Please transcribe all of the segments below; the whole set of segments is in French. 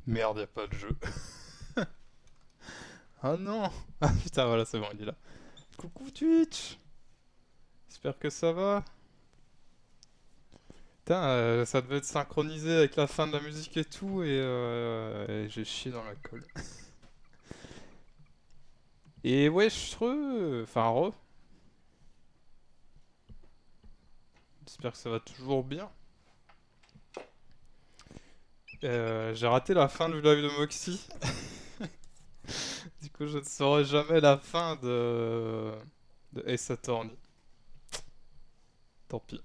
Merde, y a pas de jeu. Ah non. Ah putain, voilà, c'est bon, il est là. Coucou Twitch. J'espère que ça va. Putain, ça devait être synchronisé avec la fin de la musique et tout, et j'ai chié dans la colle. Et wesh, enfin re. J'espère que ça va toujours bien. J'ai raté la fin du live de Moxie. Du coup, je ne saurai jamais la fin de Ace Attorney. Tant pis.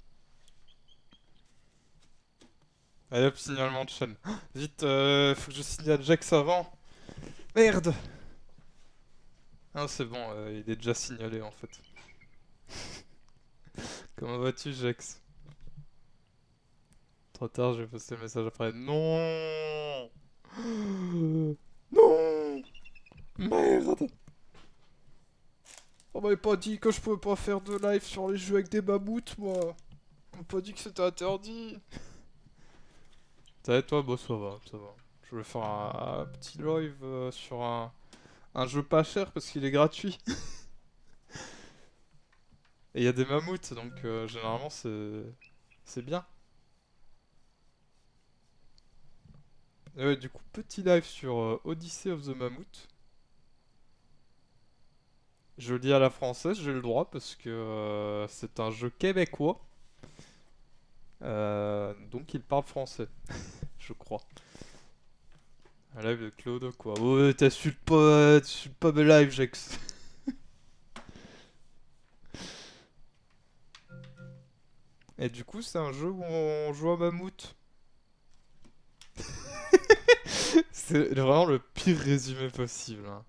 Allez hop, signalement de chaîne. Vite, faut que je signale Jax avant. Merde. Ah, c'est bon, il est déjà signalé en fait. Comment vas-tu, Jax? Trop tard, je vais poster le message après. Non. Non. Merde. On m'avait pas dit que je pouvais pas faire de live sur les jeux avec des mammouths, moi. On m'a pas dit que c'était interdit. Ça va, toi? Bon, ça va, ça va. Je voulais faire un petit live sur un jeu pas cher parce qu'il est gratuit. Et il y a des mammouths, donc généralement c'est bien. Et ouais, du coup, petit live sur Odyssey of the Mammoth. Je le dis à la française, j'ai le droit parce que c'est un jeu québécois. Donc il parle français, je crois. Un live de Claude, quoi. Ouais, t'insultes pas mes lives, Jax. Et du coup, c'est un jeu où on joue à mammouth. C'est vraiment le pire résumé possible, hein.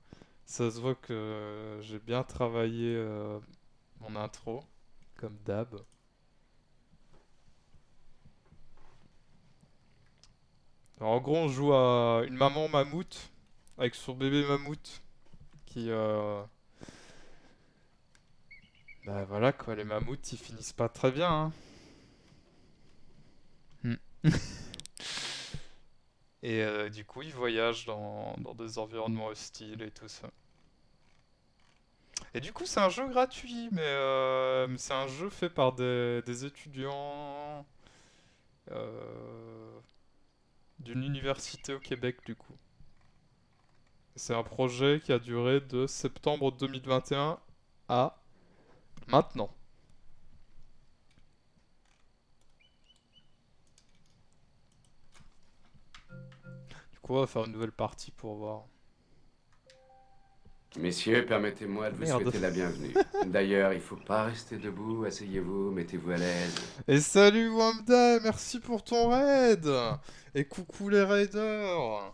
Ça se voit que j'ai bien travaillé mon intro, comme d'hab. Alors, en gros, on joue à une maman mammouth avec son bébé mammouth qui, bah voilà quoi, les mammouths ils finissent pas très bien, hein. Hmm. Et du coup, ils voyagent dans des environnements hostiles et tout ça. Et du coup, c'est un jeu gratuit, mais c'est un jeu fait par des étudiants euh, d'une université au Québec, du coup. C'est un projet qui a duré de septembre 2021 à maintenant. Du coup, on va faire une nouvelle partie pour voir. Messieurs, permettez-moi de vous Merde. souhaiter la bienvenue. D'ailleurs, il faut pas rester debout, asseyez-vous, mettez-vous à l'aise. Et salut Wamda, merci pour ton raid. Et coucou les raiders.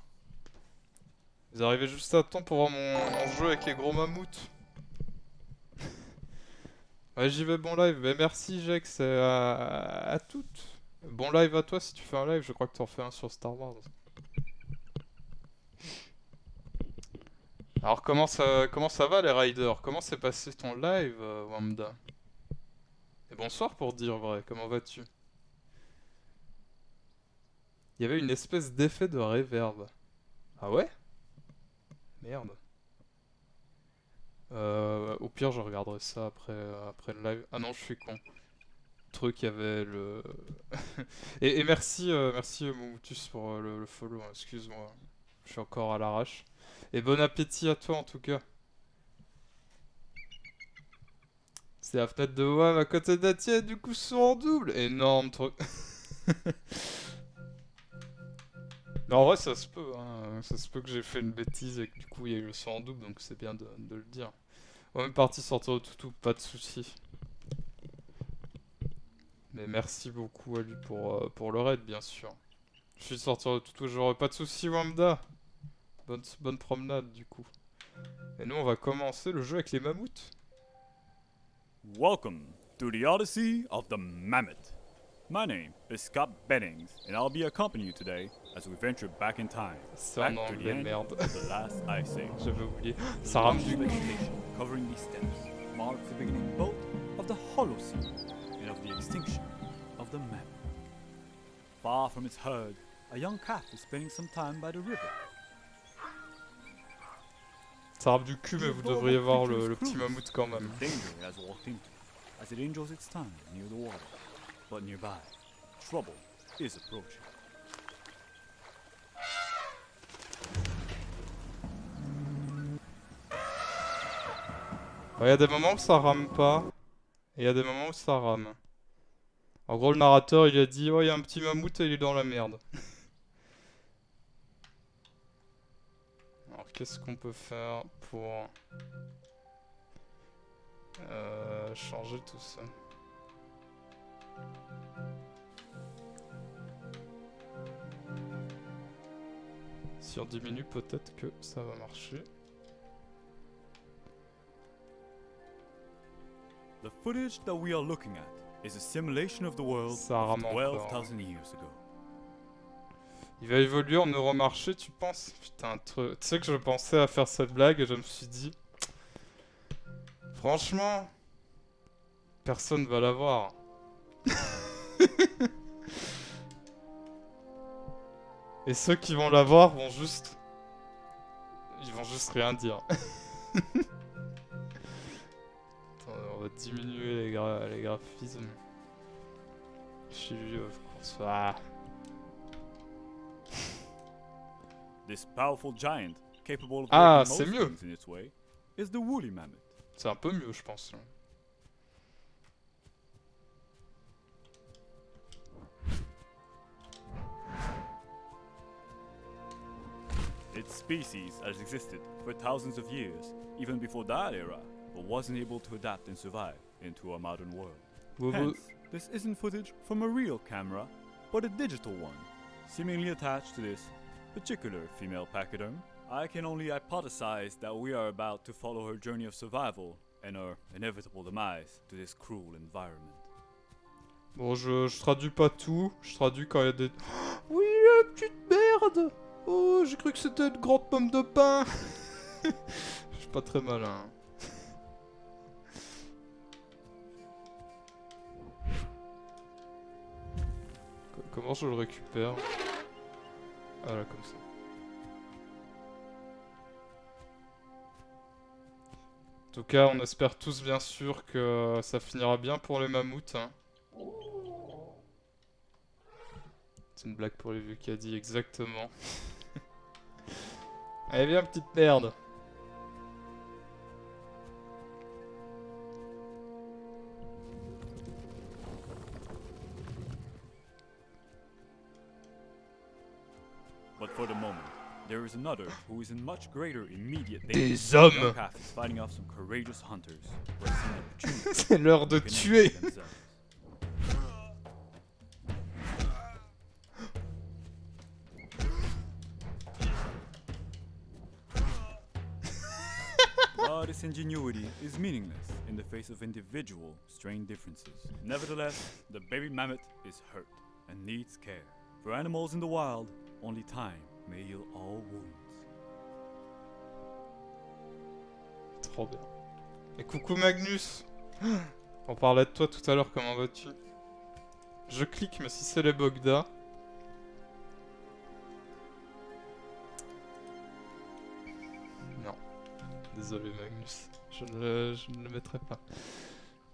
Vous arrivez juste à temps pour voir mon jeu avec les gros mammouths. Ouais, j'y vais, bon live. Mais merci Jex à toutes. Bon live à toi si tu fais un live, je crois que t'en fais un sur Star Wars. Alors comment ça va les raiders? Comment s'est passé ton live, Wamda? Et bonsoir pour dire vrai, comment vas-tu? Il y avait une espèce d'effet de reverb. Ah ouais? Merde. Au pire, je regarderai ça après le live. Ah non, je suis con. Truc, il y avait le. Et merci, merci Moumutus pour le follow, hein, excuse-moi. Je suis encore à l'arrache. Et bon appétit à toi en tout cas. C'est la fenêtre de WAM à côté de la tienne, du coup, sont en double. Énorme truc. Mais en vrai, ça se peut, hein. Ça se peut que j'ai fait une bêtise et que du coup, il y a eu le son en double, donc c'est bien de le dire. On est parti sortir au toutou, pas de soucis. Mais merci beaucoup à lui pour le raid, bien sûr. Je suis sorti de toutou, j'aurai pas de soucis, Wamda. Bonne promenade, du coup. Et nous, on va commencer le jeu avec les mammouths. Welcome to the Odyssey of the Mammoth. My name is Scott Bennings, and I'll be accompanying you today as we venture back in time, C'est en back to the anglais, end merde. of the last ice age. J'avais oublié. The Ça rame lush du cul. vegetation covering these steppes marks the beginning both of the Holocene and of the extinction of the mammoth. Far from its herd, a young calf is spending some time by the river. Ça rappe du cul, mais vous devriez voir le petit mammouth quand même. Danger it has walked into, as it enjoys its time near the water. But nearby, trouble is approaching. Il y a des moments où ça rame pas, et il y a des moments où ça rame. En gros, le narrateur, il a dit « Oh, il y a un petit mammouth et il est dans la merde. » Alors, qu'est-ce qu'on peut faire pour changer tout ça? Si on diminue, peut-être que ça va marcher. The footage that we are looking at is a simulation of the world Ça of rame encore. 12,000 years ago. Il va évoluer en Euromarché, tu penses? Putain, tu sais que je pensais à faire cette blague et je me suis dit... Franchement... Personne va la voir. Et ceux qui vont la voir vont juste... Ils vont juste rien dire. Attends, on va diminuer les graphismes. Chez lui, of course. Ah. This powerful giant, capable of Ah, breaking c'est most mieux. things in its way, is the woolly mammoth. C'est un peu mieux, je pense. Là. Its species has existed for thousands of years, even before that era, but wasn't able to adapt and survive into our modern world. Hence, this isn't footage from a real camera, but a digital one, seemingly attached to this particular female pachyderm. I can only hypothesize that we are about to follow her journey of survival and her inevitable demise to this cruel environment. Bon, je traduis pas tout. Je traduis quand il y a des... Oui, la petite merde. Oh, j'ai cru que c'était une grande pomme de pain. Je suis pas très malin. Comment je le récupère? Ah là, comme ça. En tout cas, on espère tous bien sûr que ça finira bien pour les mammouths. Hein. C'est une blague pour les vieux caddies, exactement. Allez, viens, petite merde. But for the moment, there is another who is in much greater immediate danger. Des hommes. Young calf is fighting off some courageous hunters who have seen an opportunity C'est l'heure de to connect tuer. with themselves. But its ingenuity is meaningless in the face of individual strain differences. Nevertheless, the baby mammoth is hurt and needs care. For animals in the wild, only time may heal all wounds. Trop bien. Et coucou Magnus. On parlait de toi tout à l'heure, comment vas-tu? Je clique, mais si c'est les Bogda... Non. Désolé Magnus. Je ne le mettrai pas.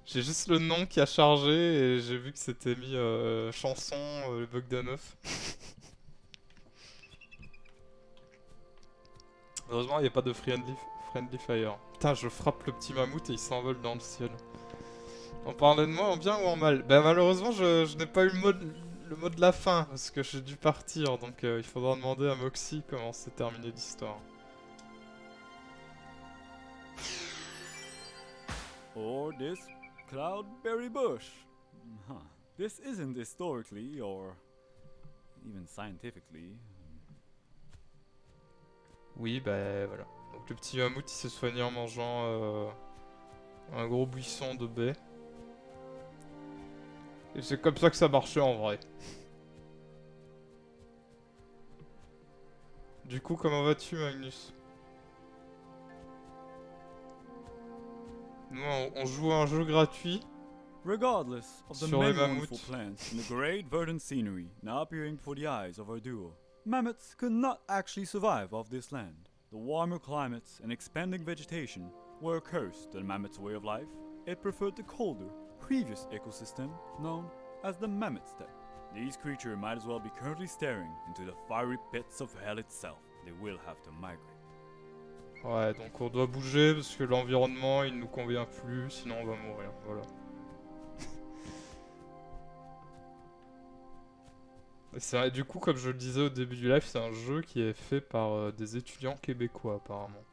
J'ai juste le nom qui a chargé et j'ai vu que c'était mis chanson le Bogdanov. Heureusement il n'y a pas de friendly fire. Putain, je frappe le petit mammouth et il s'envole dans le ciel. On parlait de moi en bien ou en mal? Bah malheureusement je n'ai pas eu le mot de la fin parce que j'ai dû partir, donc il faudra demander à Moxie comment s'est terminée l'histoire. Or this cloudberry bush. Huh. This isn't historically or even scientifically. Oui, bah voilà. Donc le petit mammouth il s'est soigné en mangeant un gros buisson de baies. Et c'est comme ça que ça marchait en vrai. Du coup, comment vas-tu Magnus? Nous on joue à un jeu gratuit Regardless of the Sur les many wonderful mammouths. plants and the great verdant scenery now appearing before the eyes of our duo, mammoths could not actually survive off this land. The warmer climates and expanding vegetation were a curse to the mammoth's way of life. It preferred the colder, previous ecosystem known as the mammoth steppe. These creatures might as well be currently staring into the fiery pits of hell itself. They will have to migrate. Ouais, donc on doit bouger parce que l'environnement il nous convient plus, sinon on va mourir, voilà. Et du coup, comme je le disais au début du live, c'est un jeu qui est fait par des étudiants québécois apparemment.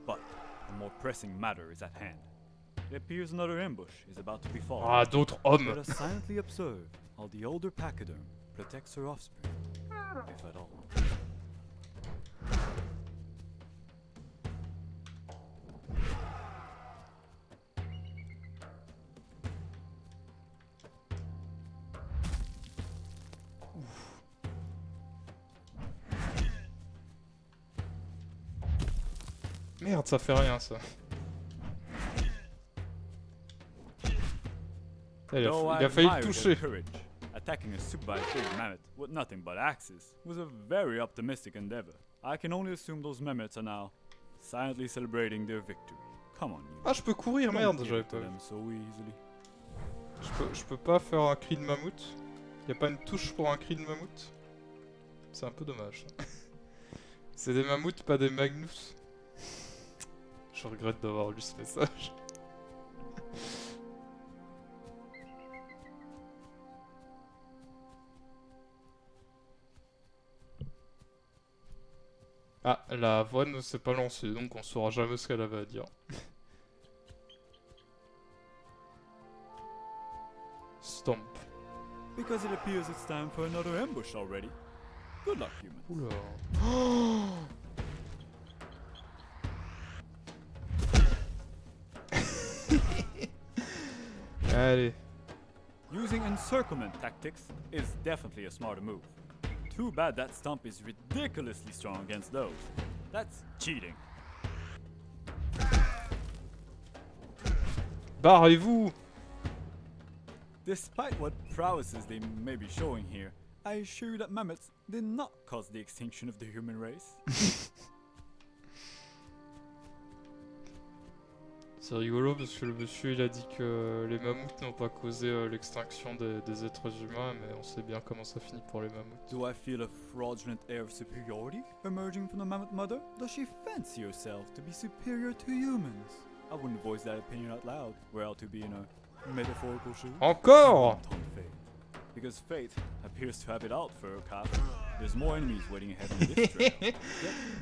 But a more pressing matter is at hand. It appears another ambush is about to befall. Ah, d'autres hommes! Let us silently observe how the older pachyderm protects her offspring, if at all. Merde, ça fait rien ça. Il a failli le toucher. Attacking a supervised big mammoth with nothing but axes was a very optimistic endeavor. I can only assume those mammoths are now silently celebrating their victory. Come on, you. Ah, je peux courir, merde, Don't j'avais give it to pas vu. them so easily. Je peux pas faire un cri de mammouth? Y a pas une touche pour un cri de mammouth? C'est un peu dommage. C'est des mammouths, pas des magnus. Je regrette d'avoir lu ce message. Ah, la voix ne s'est pas lancée, donc on saura jamais ce qu'elle avait à dire. Stomp. Because it appears it's time for another ambush already. Good luck, humans. Oula. Allez. Using encirclement tactics is definitely a smarter move. Too bad that stump is ridiculously strong against those. That's cheating. Barrez-vous! Despite what prowesses they may be showing here, I assure you that mammoths did not cause the extinction of the human race. C'est rigolo parce que le monsieur il a dit que les mammouths n'ont pas causé l'extinction des êtres humains, mais on sait bien comment ça finit pour les mammouths. Do I feel a fraudulent air of superiority emerging from the mammoth mother? Does she fancy herself to be superior to humans? I wouldn't voice that opinion out loud, were I to be in a metaphorical shoe. Encore! Because fate appears to have it out for her calf. There's more enemies waiting ahead on this trail. Yet,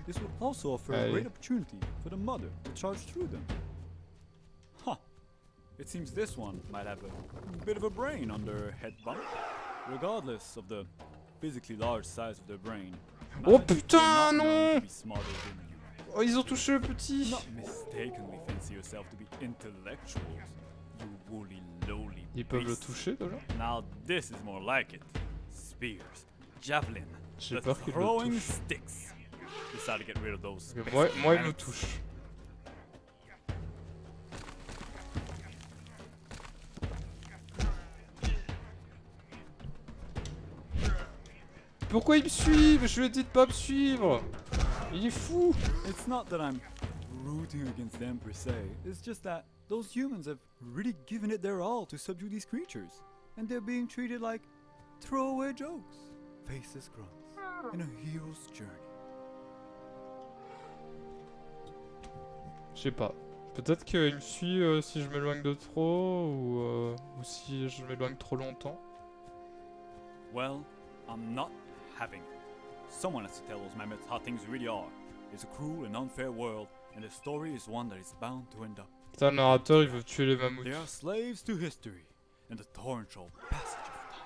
this will also offer a great opportunity for the mother to charge through them. Huh. It seems this one might have a bit of a brain under her head bump. Regardless of the physically large size of their brain. Oh mammoths putain, are not known non! to be smarter than you. Oh, ils ont touché le petit! Not mistakenly fancy yourself to be intellectuals, you woolly lowly Ils peuvent le beasts. toucher déjà? Now this is more like it. Spears, javelin, J'ai the peur qu'il le throwing touche. sticks. Decide to get rid of those. Parce que pesky moi il me mammoths. touche. Pourquoi il me suit? Je lui ai dit de pas me suivre! Il est fou! It's not that I'm rooting against them per se. It's just that those humans have really given it their all to subdue these creatures, and they're being treated like throwaway jokes, faceless grunts in a hero's journey. Je sais pas. Peut-être qu'il me suit si je m'éloigne de trop ou si je m'éloigne trop longtemps. Well, I'm not having it. Someone has to tell those mammoths how things really are. It's a cruel and unfair world, and the story is one that is bound to end up. Putain, le narrateur il veut tuer les They are mammouths. slaves to history and the torrential passage of time.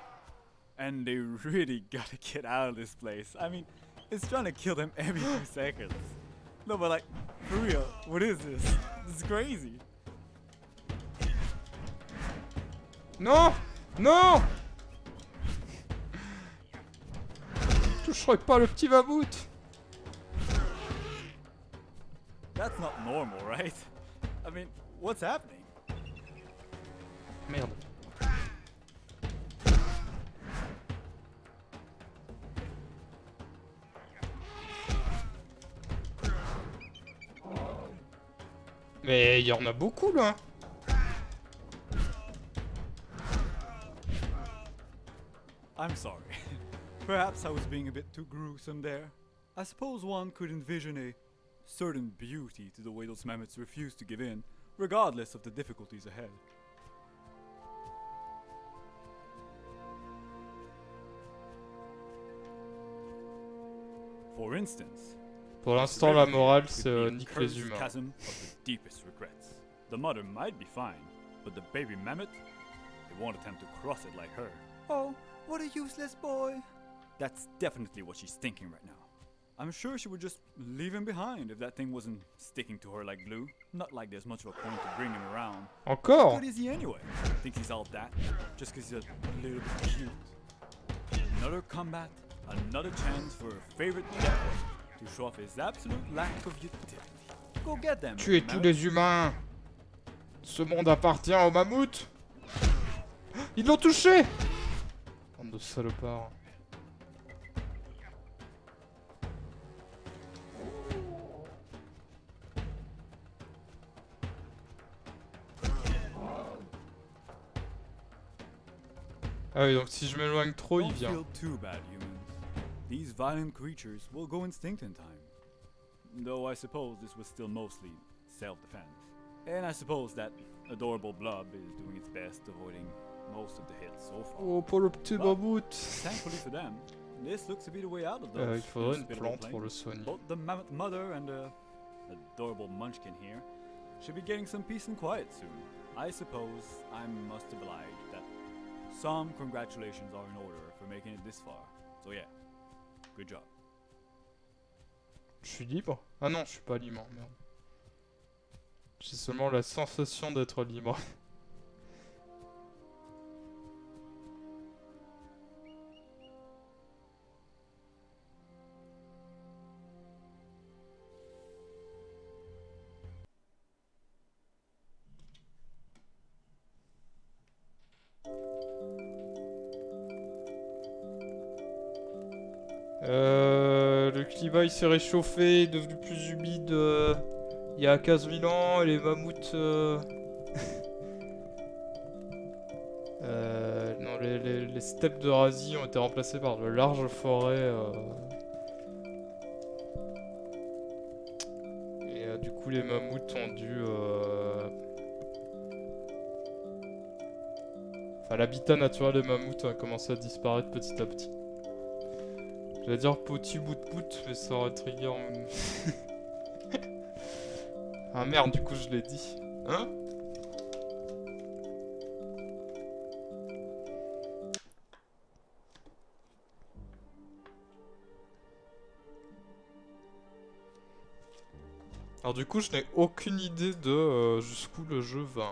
And they really gotta get out of this place. I mean, it's trying to kill them every few seconds. No, but like, for real, what is this? This is crazy. Non! Non! toucherai pas le petit mammouth. That's not normal, right? I mean, what's happening? Merde. Mais il y en a beaucoup là. I'm sorry. Perhaps I was being a bit too gruesome there. I suppose one could envision a certain beauty to the way those mammoths refuse to give in, regardless of the difficulties ahead. For instance, Pour l'instant, la morale, could c'est be nique incurs les humains. chasm of the deepest regrets. The mother might be fine, but the baby mammoth, they won't attempt to cross it like her. Oh, what a useless boy. That's definitely what she's thinking right now. I'm sure she would just leave him behind if that thing wasn't sticking to her like glue. Not like there's much of a point to bring him around. Encore? What is he anyway? Thinks he's all that, just because he's a little bit cute. Another combat, another chance for her favorite death to show off his absolute lack of utility. Go get them. Tuez tous les humains. Ce monde appartient aux mammouths. Ils l'ont touché. Bande de salopards. Ah oui, donc si je m'éloigne trop, il Don't vient. feel too bad, humans. These violent creatures will go extinct in time. Though I suppose this was still mostly self-defense. And I suppose that adorable blob is doing its best, avoiding most of the hits so far. Oh, pour le petit mammouth. Thankfully for them, this looks to be the way out of those. Il faudrait une hospitable plante pour plains. le soigner. Both the mammoth mother and the adorable munchkin here should be getting some peace and quiet soon. I suppose I must oblige that some congratulations are in order for making it this far. So yeah, good job. Je suis libre? Ah non, je suis pas libre, merde. J'ai seulement la sensation d'être libre. Le climat il s'est réchauffé, est devenu plus humide il y a 15 000 ans et les mammouths... non, les steppes d'Eurasie ont été remplacées par de larges forêts. Et du coup les mammouths ont dû... Enfin l'habitat naturel des mammouths a commencé à disparaître petit à petit. J'allais dire petit bout de bout, mais ça aurait trigger en... Ah merde, du coup je l'ai dit. Hein? Alors du coup je n'ai aucune idée de jusqu'où le jeu va.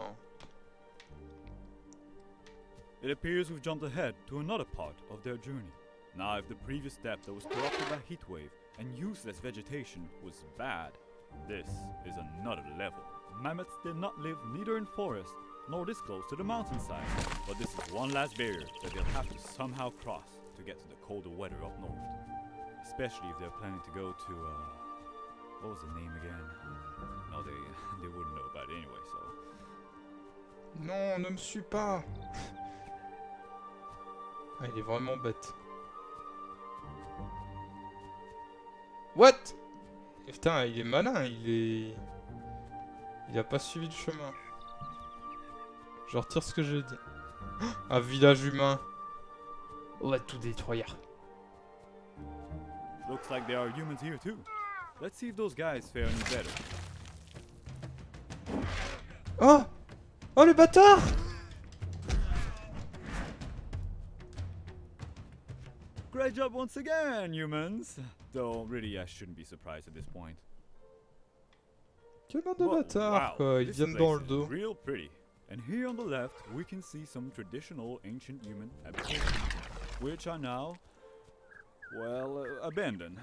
It appears we've jumped ahead to another part of their journey. Now, if the previous step that was corrupted by heatwave and useless vegetation was bad, this is another level. Mammoths did not live neither in forest nor this close to the mountainside, but this is one last barrier that they'll have to somehow cross to get to the colder weather up north. Especially if they're planning to go to, what was the name again? No, they wouldn't know about it anyway, so... Non, ne me suis pas. Ah, il est vraiment bête. What? Et putain, il est malin, il a pas suivi le chemin. Je retire ce que j'ai dit. Un village humain. On va tout détruire. Looks like there are humans here too. Let's see if those guys fare any better. Oh! Oh le bâtard! Great job once again, humans! Though, really, I shouldn't be surprised at this point. Quel bande de Whoa, bâtards, wow, quoi. Ils this viennent dans place le is dos. real pretty. And here on the left, we can see some traditional ancient human habitations, which are now well, abandoned.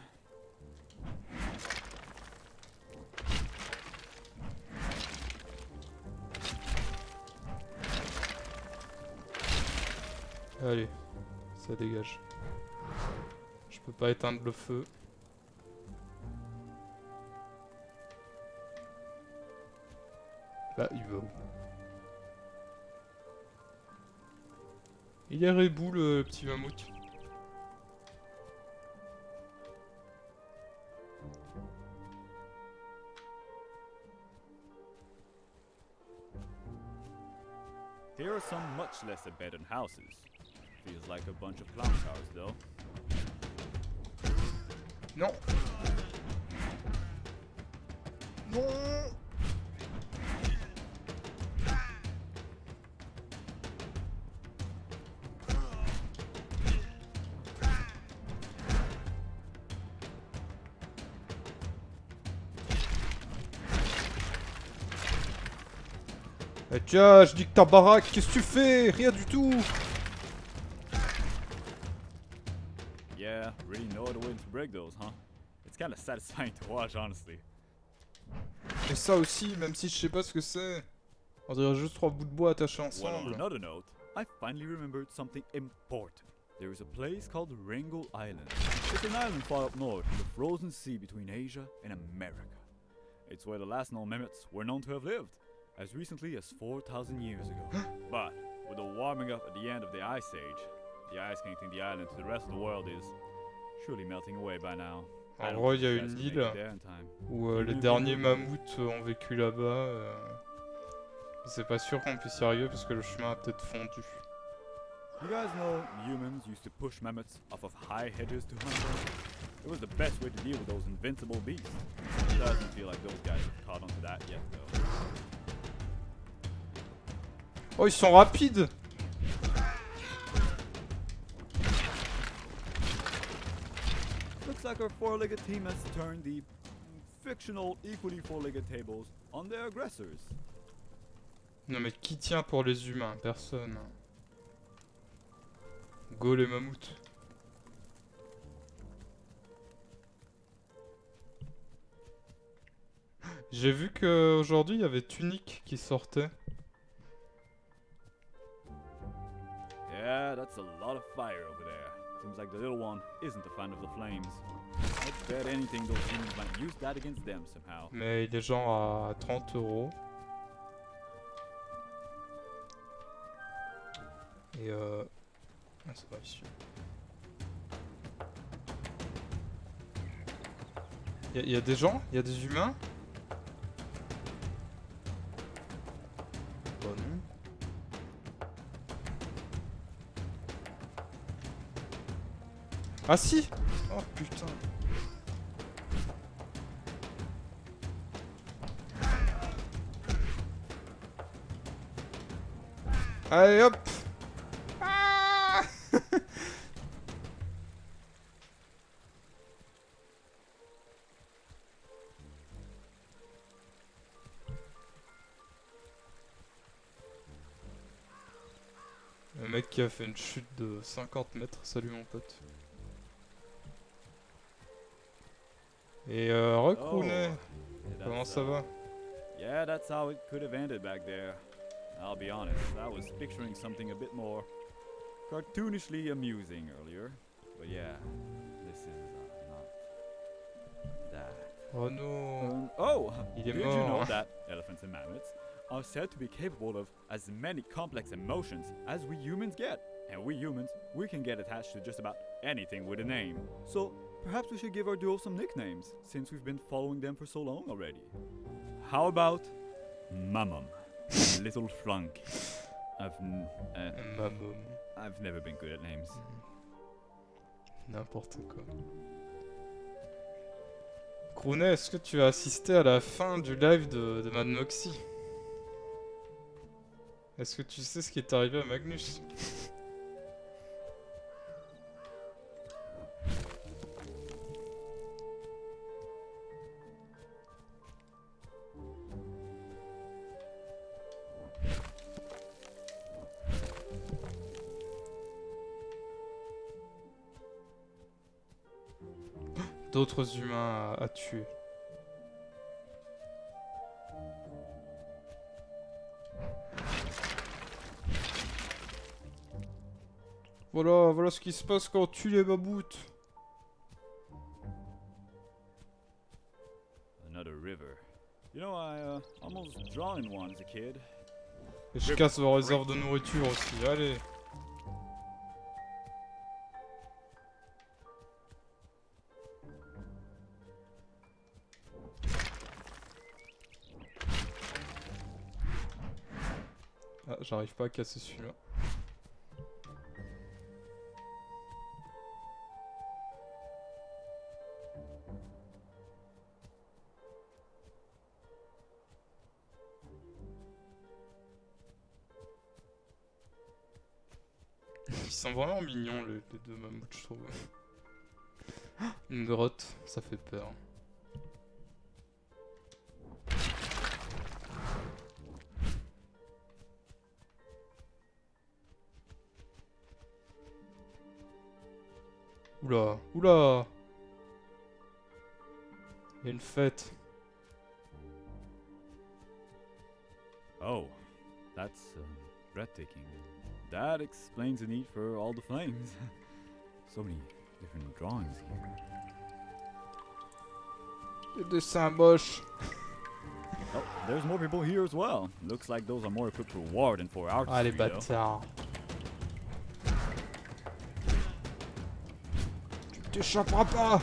Allez, ça dégage. Je peux pas éteindre le feu. Bah, il va où? Il est rebou le petit mammouth. Here are some much less abandoned houses. Feels like a bunch of clown cars, though. Non. Non. Eh tiens, je dis que ta baraque, qu'est-ce que tu fais? Rien du tout. Yeah, really know the way to break those, huh? It's kinda satisfying to watch, honestly. Et ça aussi, même si je sais pas ce que c'est. On dirait juste 3 bouts de bois attachés Well, on ensemble. another note, I finally remembered something important. There is a place called Wrangel Island. It's an island far up north in the frozen sea between Asia and America. It's where the last known mammoths were known to have lived, as recently as 4,000 years ago. But with the warming up at the end of the Ice Age, the ice connecting the island to the rest of the world is surely melting away by now. En gros, il y a une île où les derniers mammouths ont vécu là-bas. C'est pas sûr qu'on puisse y arriver parce que le chemin a peut-être fondu. You guys know humans used to push mammoths off of high hedges to hunt them? It was the best way to deal with those invincible beasts. It doesn't feel like those guys have caught onto that yet, though. Oh, ils sont rapides! Looks like our four-legged team has turned the fictional equally four-legged tables on their aggressors. Non mais qui tient pour les humains? Personne. Go les mammouths. J'ai vu qu'aujourd'hui il y avait Tunic qui sortait. Yeah, that's a lot of fire over there. Seems like the little one isn't a fan of the flames. I bet anything those humans might use that against them somehow. Mais il est genre à 30 €. Et ah, c'est pas ici. Y a des gens? Y a des humains? Bah non. Ah si! Oh putain. Allez hop! Ah. Le mec qui a fait une chute de 50 mètres, salut mon pote. Et recrouné, comment ça va? Yeah, that's how it could have ended back there. I'll be honest, I was picturing something a bit more cartoonishly amusing earlier. But yeah, this is not that. Oh non! Oh, Il est did mort. you know that elephants and mammoths are said to be capable of as many complex emotions as we humans get? And we humans, we can get attached to just about anything with a name. So perhaps we should give our duo some nicknames, since we've been following them for so long already. How about Mamam, Little Flunk? Mamam. I've never been good at names. N'importe quoi. Croonet, est-ce que tu as assisté à la fin du live de Mad Moxie? Est-ce que tu sais ce qui est arrivé à Magnus? d'autres humains à tuer. Voilà ce qui se passe quand on tue les mammouths. Another river. You know, I almost drowned in one as a kid. Et je casse vos réserves de nourriture aussi, allez. Ah, j'arrive pas à casser celui-là. Ils sont vraiment mignons les deux mammouths, je trouve. Une grotte, ça fait peur. Oula, oula! Il y a une fête. Oh, that's breathtaking. That explains the need for all the flames. So many different drawings here. Des dessins moches. Oh, there's more people here as well. Looks like those are more equipped for war than for artistry. Ah les though. bâtards. Tu t'échapperas pas!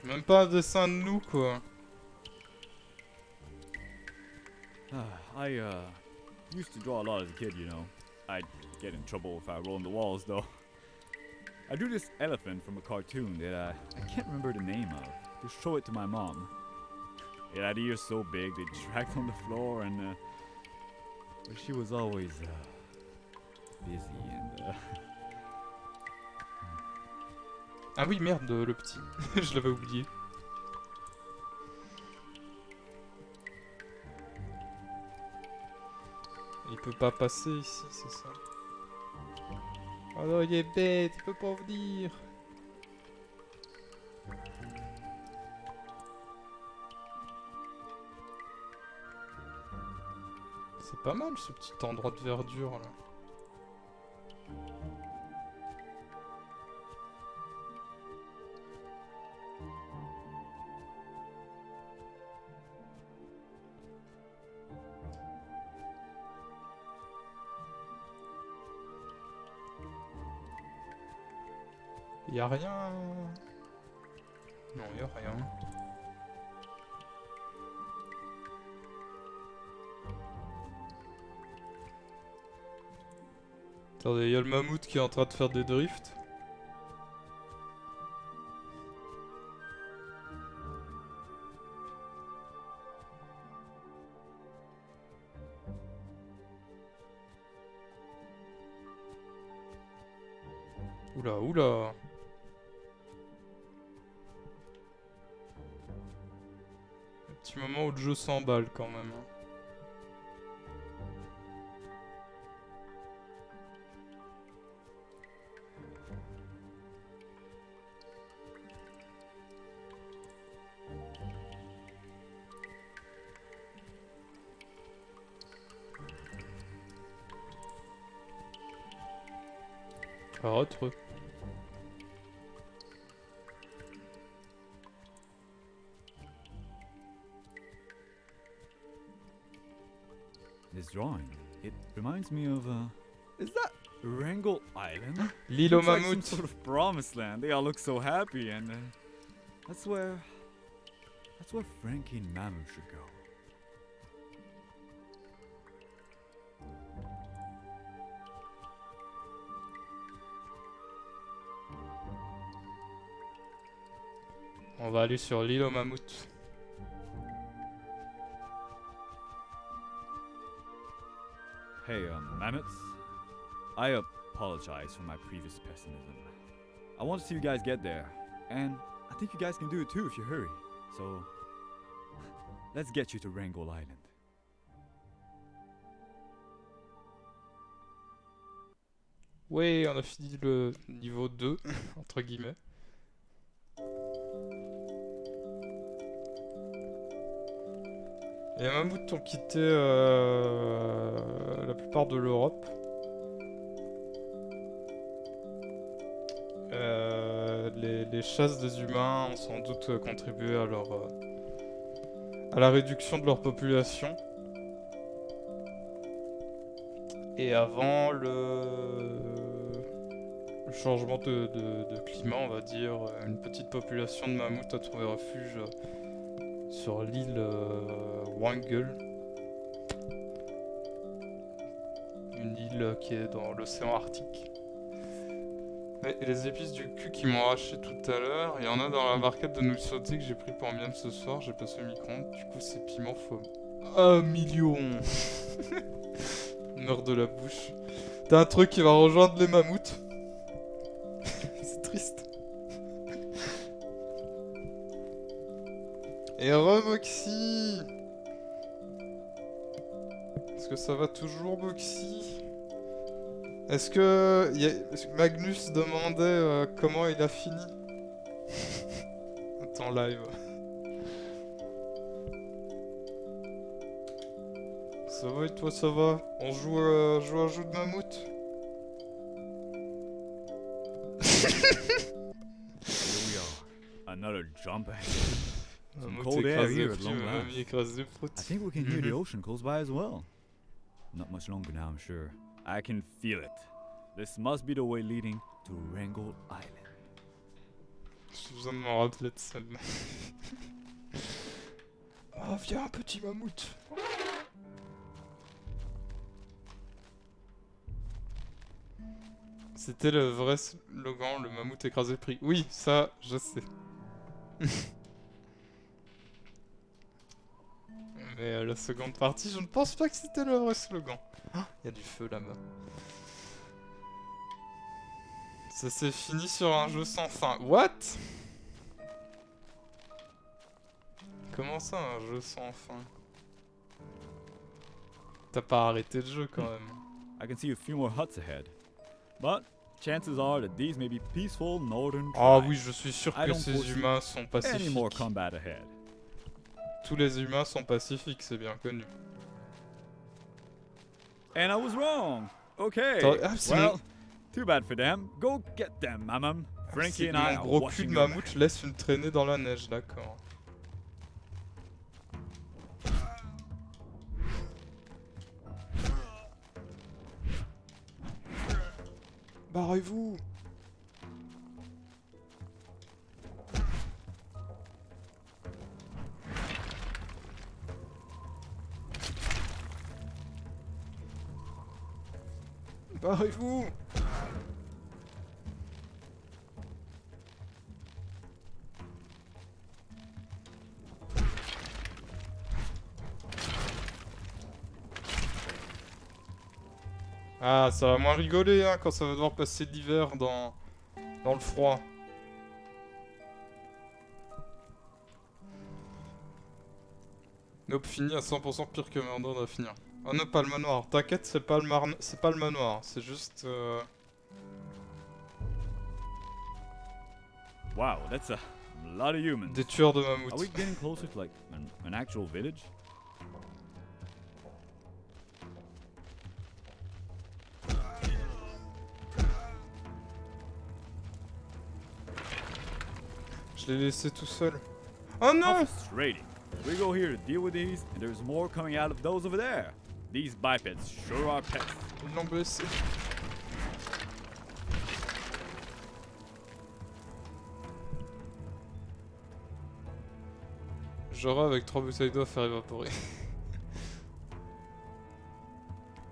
Même pas un dessin de nous quoi. I used to draw a lot as a kid, you know. I'd get in trouble if I roll on the walls, though. I drew this elephant from a cartoon that I can't remember the name of. Just show it to my mom. It had ears so big they dragged on the floor, and but she was always busy and. Ah oui merde le petit. Je l'avais oublié. Il peut pas passer ici, c'est ça. Oh non, il est bête, il peut pas venir. C'est pas mal ce petit endroit de verdure là. Y'a rien. Non, y'a rien. Attendez, y'a le mammouth qui est en train de faire des drifts. Oula, oula. Un petit moment où le jeu s'emballe quand même. Autre. This drawing, it reminds me of is that Wrangel Island? L'île au Looks like some mammouth. sort of promised land. They all look so happy, and that's where Frankie and Mamu should go. On va aller sur l'île au mammouth. Hey, Mammoths, I apologize for my previous pessimism. I want to see you guys get there, and I think you guys can do it too if you hurry. So, let's get you to Wrangell Island. Ouais, on a fini le niveau 2, entre guillemets. Les mammouths ont quitté la plupart de l'Europe. Les chasses des humains ont sans doute contribué à à la réduction de leur population. Et avant le changement de climat, on va dire, une petite population de mammouths a trouvé refuge sur l'île Wrangell. Une île qui est dans l'océan Arctique. Et les épices du cul qui m'ont arraché tout à l'heure, il y en a dans la barquette de nouilles sautées que j'ai pris pour miam ce soir, j'ai passé au micro-ondes, du coup c'est piment faut... 1 million. Meurt de la bouche. T'as un truc qui va rejoindre les mammouths. C'est triste. Et re-Moxie. Est-ce que ça va toujours, Moxie? Est-ce que Magnus demandait comment il a fini? Attends, live. Ça va et toi, ça va? On joue à un jeu de mammouth? Here we are. Another jump. Mammouth cold air écrase des here at petits, long ma last. mamie écrase des proutes. I think we can hear the ocean close by as well. Not much longer now, I'm sure. I can feel it. This must be the way leading to Wrangell Island. J'ai besoin de m'en rappeler de celle-là. Oh, viens, petit mammouth. C'était le vrai slogan, le mammouth écrasé le prix. Oui, ça, je sais. Mais la seconde partie, je ne pense pas que c'était le vrai slogan. Il y a du feu là-bas. Ça s'est fini sur un jeu sans fin. What? Comment ça, un jeu sans fin? T'as pas arrêté le jeu quand même. I can see a few more huts ahead. But chances are that these may be peaceful northern Ah tribes. oui, je suis sûr I que don't ces foresee humains sont Any pacifiques. more combat ahead. Tous les humains sont pacifiques, c'est bien connu. And I was wrong. Okay. Ah, c'est Well, too bad for them. Go get them, mamam. Frankie and I mon are gros cul watching de your mammouth laisse une traînée dans la neige, d'accord. Barrez-vous! Barrez-vous! Ah, ça va moins rigoler hein, quand ça va devoir passer l'hiver dans le froid. Nope, fini à 100% pire que Murder doit finir. Oh non, pas le manoir. T'inquiète, c'est pas le manoir. C'est juste... Wow, that's a lot of humans. des tueurs de Are we mammouths. getting closer to like an actual village? Je l'ai laissé tout seul. Oh non! How frustrating. We go here to deal with these, and there's more coming out of those over there. These bipeds sure are pets. Ils l'ont blessé. J'aurai avec 3 bouteilles d'eau à faire évaporer.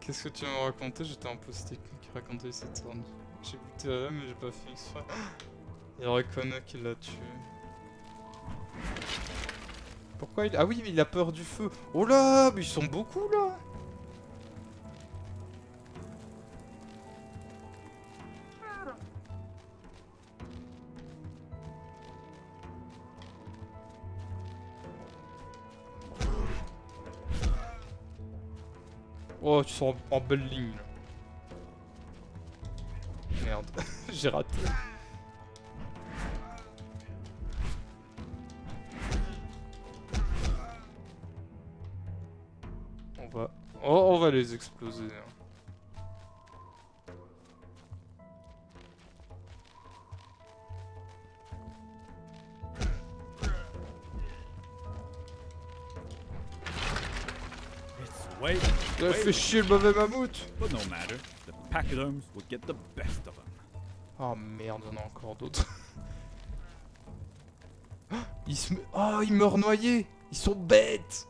Qu'est-ce que tu vas me raconter? J'étais un post technique qui racontait cette tourne. J'ai goûté à la mais j'ai pas fait exprès. Il reconnaît qu'il l'a tué. Pourquoi il... Ah oui, mais il a peur du feu. Oh là, mais ils sont beaucoup là. Oh, tu sors en belle ligne. Là. Merde, j'ai raté. On va les exploser. Hein. Il a fait chier le mauvais mammouth. But no matter, the pachyderms will get the best of them. Oh merde, il y en a encore d'autres. Oh, ils meurent noyés. Ils sont bêtes.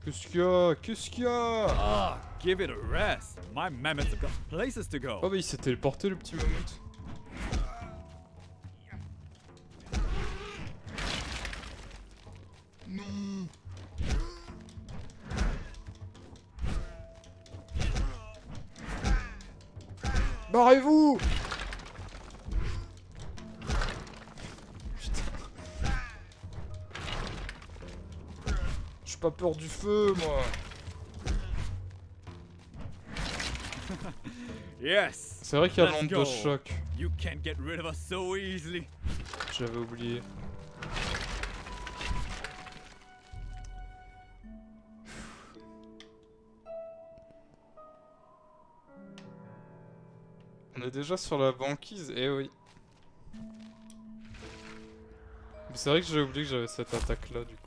Qu'est-ce qu'il y a? Qu'est-ce qu'il y a? Ah, give it a rest. My mammoths have got places to go. Oh bah il s'est téléporté le petit mammouth. Non. Barrez-vous! J'ai pas peur du feu, moi. Yes. C'est vrai qu'il y a Let's l'onde de go. choc. You can't get rid of us so easily. J'avais oublié. On est déjà sur la banquise, eh oui. Mais c'est vrai que j'ai oublié que j'avais cette attaque là du coup.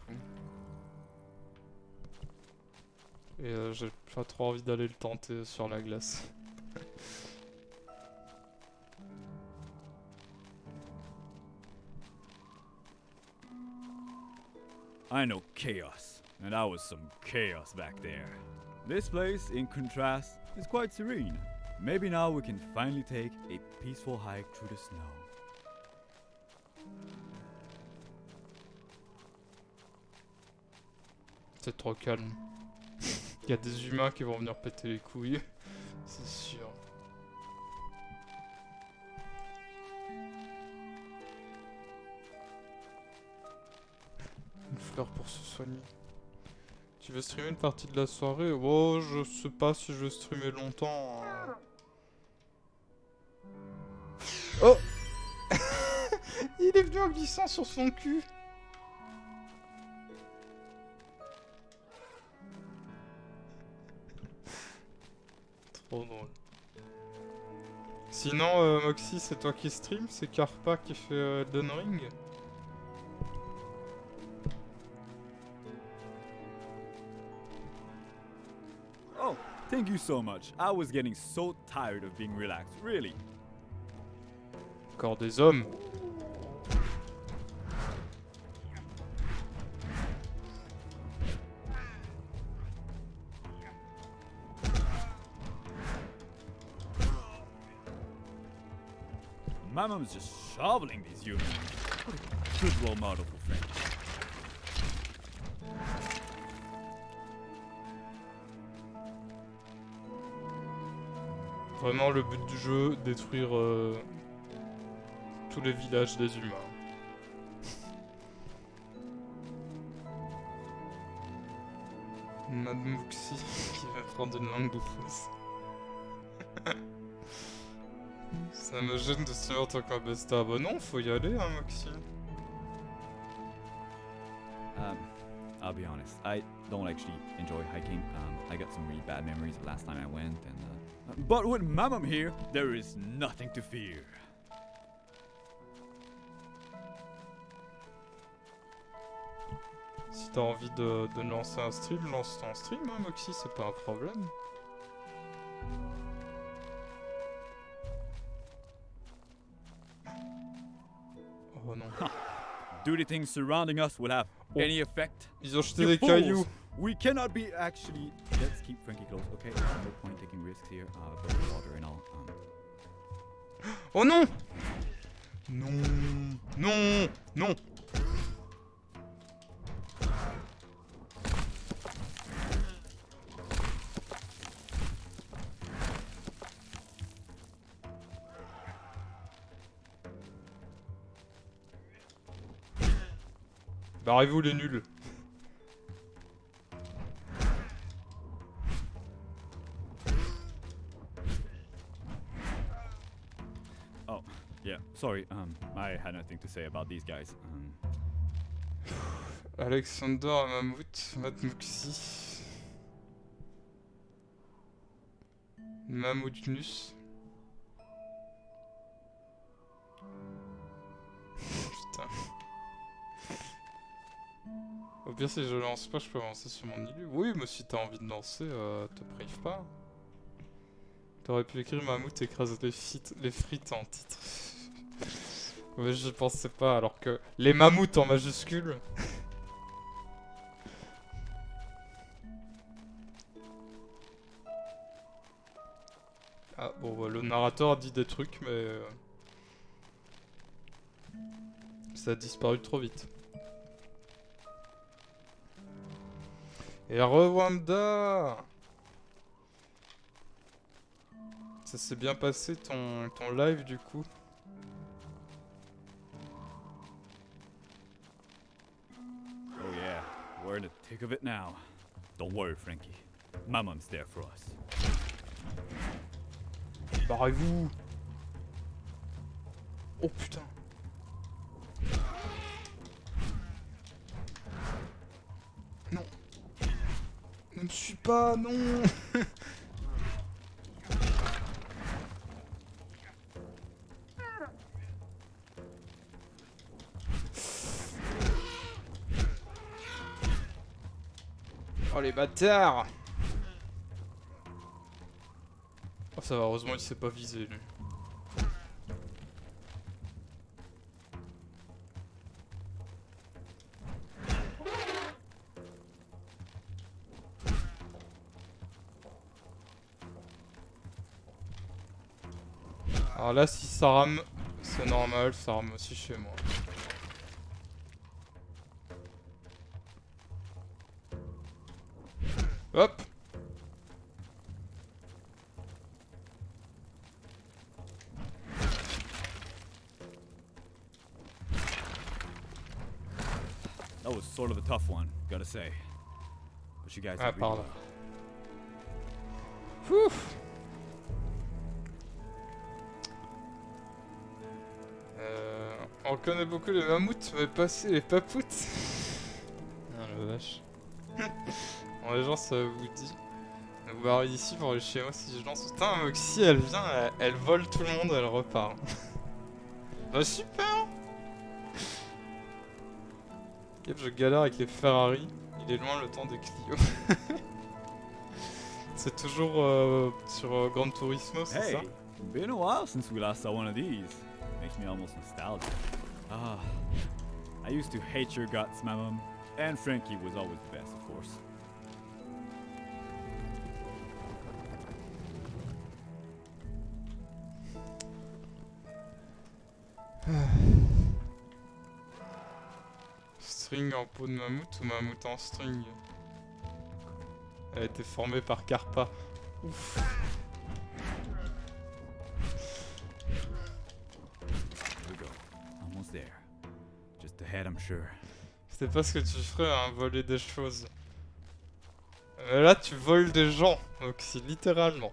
Et j'ai pas trop envie d'aller le tenter sur la glace. I know chaos, and I was some chaos back there. This place, in contrast, is quite serene. Maybe now we can finally take a peaceful hike through the snow. C'est trop calme. Il y a des humains qui vont venir péter les couilles, c'est sûr. Une fleur pour se soigner. Tu veux streamer une partie de la soirée? Oh, je sais pas si je vais streamer longtemps. Hein. Oh il est venu en glissant sur son cul. Trop drôle. Sinon, Moxie, c'est toi qui stream? C'est Karpa qui fait Elden Ring? Oh, thank you so much. I was getting so tired of being relaxed, really. Encore des hommes. My mom's just shoveling these humans. What a good role model for friends. Vraiment le but du jeu, détruire tous les villages des humains. Mad Moxie qui va prendre une langue de fausse. Ça me gêne de streamer en tant qu'Abesta. Bah non, faut y aller hein Moxie. I'll be honest, I don't actually enjoy hiking. I got some really bad memories the last time I went, and but with Mamam here, there is nothing to fear. Si t'as envie de lancer un stream, lance ton stream hein Moxie, c'est pas un problème. Oh non. do the things surrounding us will have any effect? Ils ont jeté You des fools! cailloux. We cannot be actually. Let's keep Frankie close, okay? No point taking risks here. But water and all. Oh non! Non! Non! Non! Barrez-vous les nuls. Oh, yeah. Sorry. I had nothing to say about these guys. Alexander Mammouth, Matmuxi. Mammuthnus. Putain. Au pire, si je lance pas, je peux avancer sur mon île. Oui, mais si t'as envie de lancer, te prive pas. T'aurais pu écrire Mammouth écrase les frites en titre. Mais j'y pensais pas, alors que les mammouths en majuscule. Ah bon, bah, le narrateur a dit des trucs, mais ça a disparu trop vite. Et Rwanda! Ça s'est bien passé ton live du coup? Oh yeah, we're in the thick of it now. Don't worry, Frankie. My mom's there for us. Barrez-vous! Oh putain! Non! Ne me suis pas, non! Oh les bâtards! Oh ça va, heureusement il s'est pas visé lui. Alors là si ça rame, c'est normal, ça rame aussi chez moi. Hop! That was sort of a tough one, gotta say. But you guys Ah did really pardon. well. Ouf. On connaît beaucoup les mammouths, mais pas assez les papoutes. Ah la vache. Bon les gens ça vous dit. Vous barrez ici pour aller chez moi si je lance. Putain Moxie elle vient, elle vole tout le monde, elle repart. Bah super. Yep, je galère avec les Ferrari. Il est loin le temps des Clio. C'est toujours sur Gran Turismo, c'est ça? Hey, been a while since we last saw one of these. Makes me almost nostalgic. Ah, I used to hate your guts, my mom. And Frankie was always the best, of course. String en peau de mammouth ou mammouth en string? Elle a été formée par Carpa. Ouf. Here we go. Almost there. Just ahead, I'm sure. C'était pas ce que tu ferais, hein, voler des choses. Mais là, tu voles des gens, donc c'est littéralement.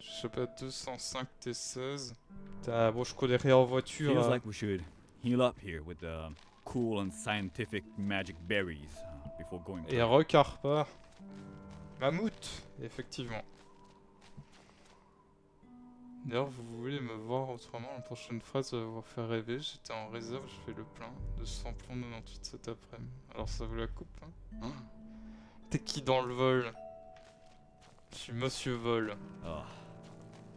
Je sais pas, 205 T16. Putain, bon, je connais rien en voiture. Feels like we should heal up here with the cool and scientific magic berries before going to. Et Recarpa. Mammouth, effectivement. D'ailleurs, vous voulez me voir autrement, la prochaine phrase va vous faire rêver. J'étais en réserve, je fais le plein de 100 plombs 98 cet après-midi. Alors ça vous la coupe, hein? T'es qui dans le vol? Je suis Monsieur Vol. Oh,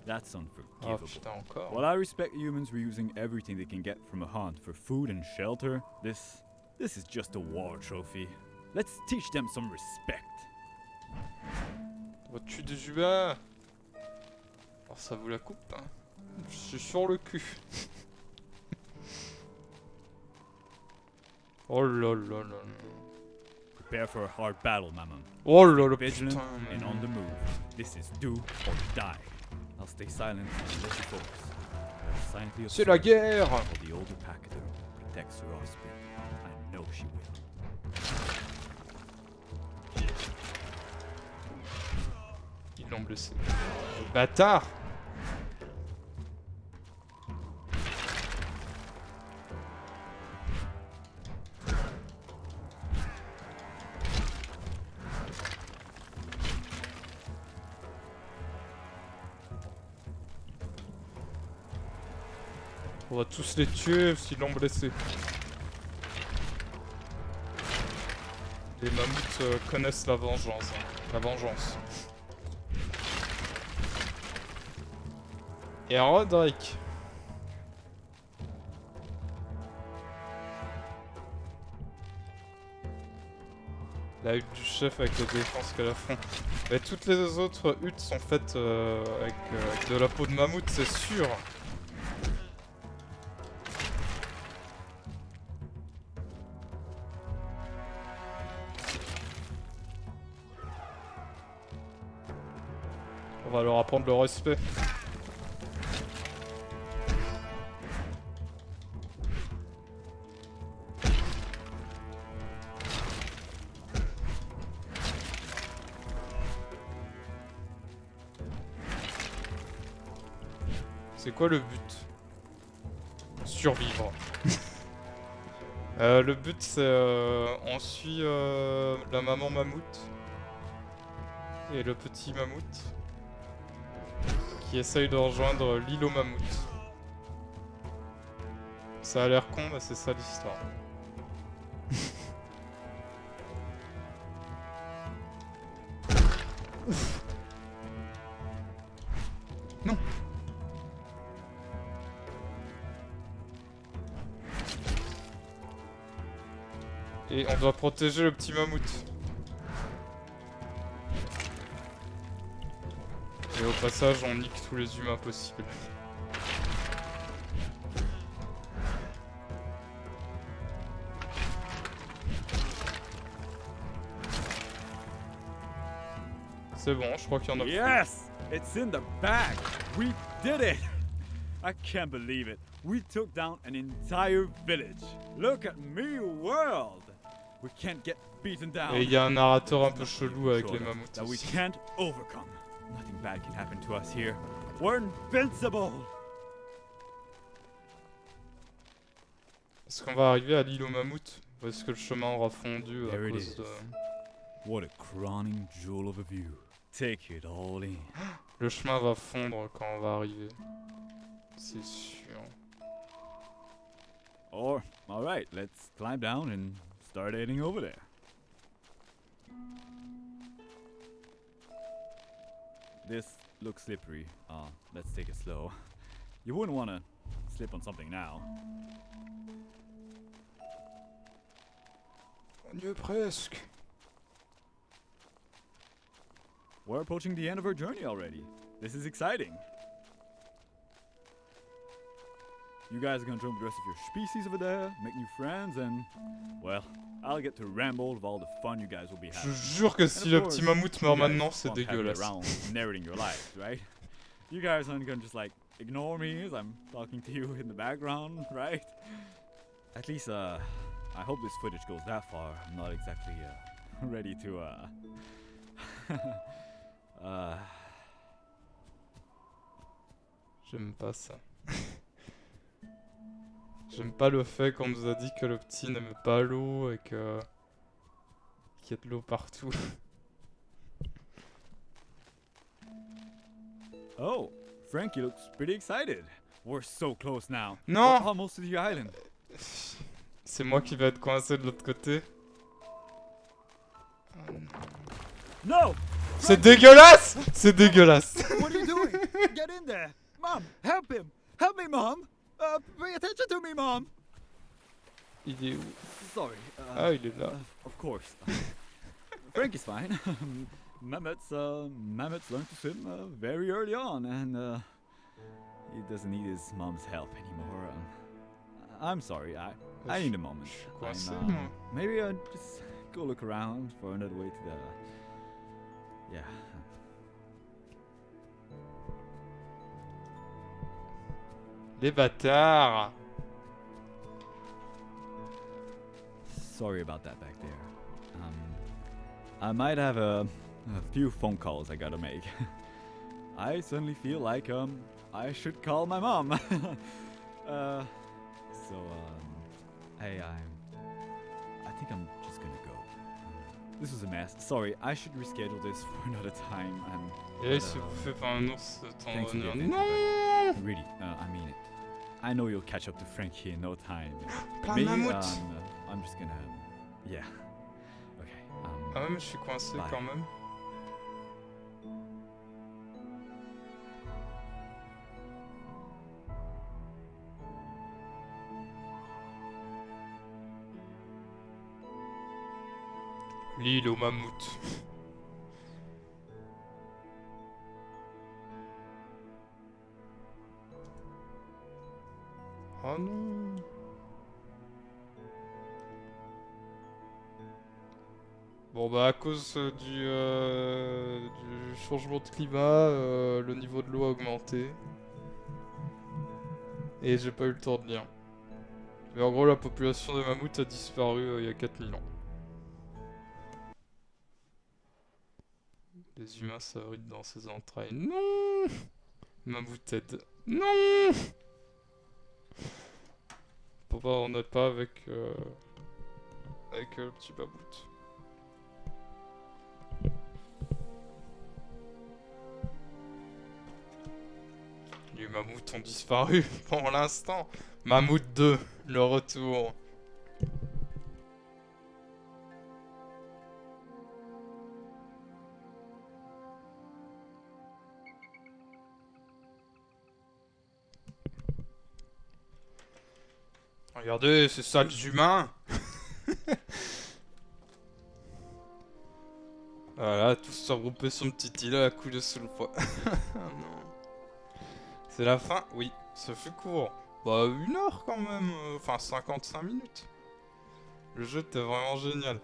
that's Ah unforgivable. putain encore. While I respect humans reusing everything they can get from a hunt for food and shelter, this is just a war trophy. Let's teach them some respect. Vois-tu du juin? Alors ça vous la coupe, hein. Je suis sur le cul. Oh là là là. Prepare for a hard battle, Mammon. Oh là là, Vigilant putain. and on the move. This is do or die. I'll stay silent and let you focus. I'll silently C'est la observe guerre. while the older Pachyderm protects her offspring. I know she will. Ils l'ont blessé. Bâtard. On va tous les tuer s'ils l'ont blessé. Les mammouths connaissent la vengeance. Hein. La vengeance. Et Roderick. La hutte du chef avec les défenses qu'elle a font. Mais toutes les autres huttes sont faites avec de la peau de mammouth, c'est sûr. On va leur apprendre le respect. C'est quoi le but? Survivre. Le but c'est on suit la maman mammouth et le petit mammouth qui essaye de rejoindre l'île aux mammouths. Ça a l'air con mais c'est ça l'histoire. Non. Et on doit protéger le petit mammouth. Et au passage, on nique tous les humains possibles. C'est bon, je crois qu'il y en a plus. Yes! It's in the bag! We did it! I can't believe it. We took down an entire village. Look at me world! We can't get beaten down. Et il y a un narrateur un peu chelou avec les mammouths that we aussi. can't overcome. Nothing bad can happen to us here. We're invincible! Est-ce qu'on va arriver à l'île aux mammouths? Ou est-ce que le chemin aura fondu à There it cause is. de... What a crowning jewel of a view. Take it all in. Le chemin va fondre quand on va arriver. C'est sûr. Or, alright, let's climb down and start heading over there. This looks slippery. Let's take it slow. You wouldn't want to slip on something now. On y est presque. We're approaching the end of our journey already. This is exciting. You guys are gonna join the rest of your species over there, make new friends, and, well, I'll get to ramble with all the fun you guys will be Je having. jure que si le petit mammouth meurt maintenant, c'est dégueulasse. Around narrating your lives, right? You guys aren't gonna just like ignore me as I'm talking to you in the background, right? At least, I hope this footage goes that far. I'm not exactly ready to J'aime pas ça. J'aime pas le fait qu'on nous a dit que le petit n'aime pas l'eau et que... qu'il y a de l'eau partout. Oh, Frankie looks pretty excited. We're so close now. Non! We're almost to the island. C'est moi qui vais être coincé de l'autre côté. Oh non. No! C'est dégueulasse! C'est dégueulasse! What are you doing? Get in there! Mom, help him! Help me, Mom! Pay attention to me, Mom! Il est où? Sorry. Ah, il est là. Of course. Frank is fine. Mehmet's learned to swim very early on, and he doesn't need his mom's help anymore. I'm sorry. I need a moment. Coincé, I'm, moi. maybe I'll just go look around for another way to the. Yeah. Les bâtards! Sorry about that back there. I might have a few phone calls I gotta make. I suddenly feel like I should call my mom. Hey, I think I'm just gonna go. This was a mess. Sorry, I should reschedule this for another time. Et là, il se fait bouffé par un ours de temps Thanks for revenir. getting Non! Really, I mean it. I know you'll catch up to Frankie in no time. Plein de Maybe, mammouths! I'm just gonna, yeah. Okay. Ah ouais, mais je suis coincé Bye. quand même. L'île aux mammouths. Oh non. Bon bah à cause du changement de climat, le niveau de l'eau a augmenté. Et j'ai pas eu le temps de lire. Mais en gros la population des mammouths a disparu il y a 4000 ans. Les humains s'abritent dans ses entrailles. Non! Mammouth aide. Non! Pourquoi on n'aide pas avec le petit mammouth? Les mammouths ont disparu pour l'instant. Mammouth 2, le retour. Regardez, c'est ça les humains. Voilà, tous se regrouper sur une petite île à la couille sous le poids. Non. C'est la fin? Oui, ça fait court. Bah 1 heure quand même, enfin 55 minutes. Le jeu était vraiment génial.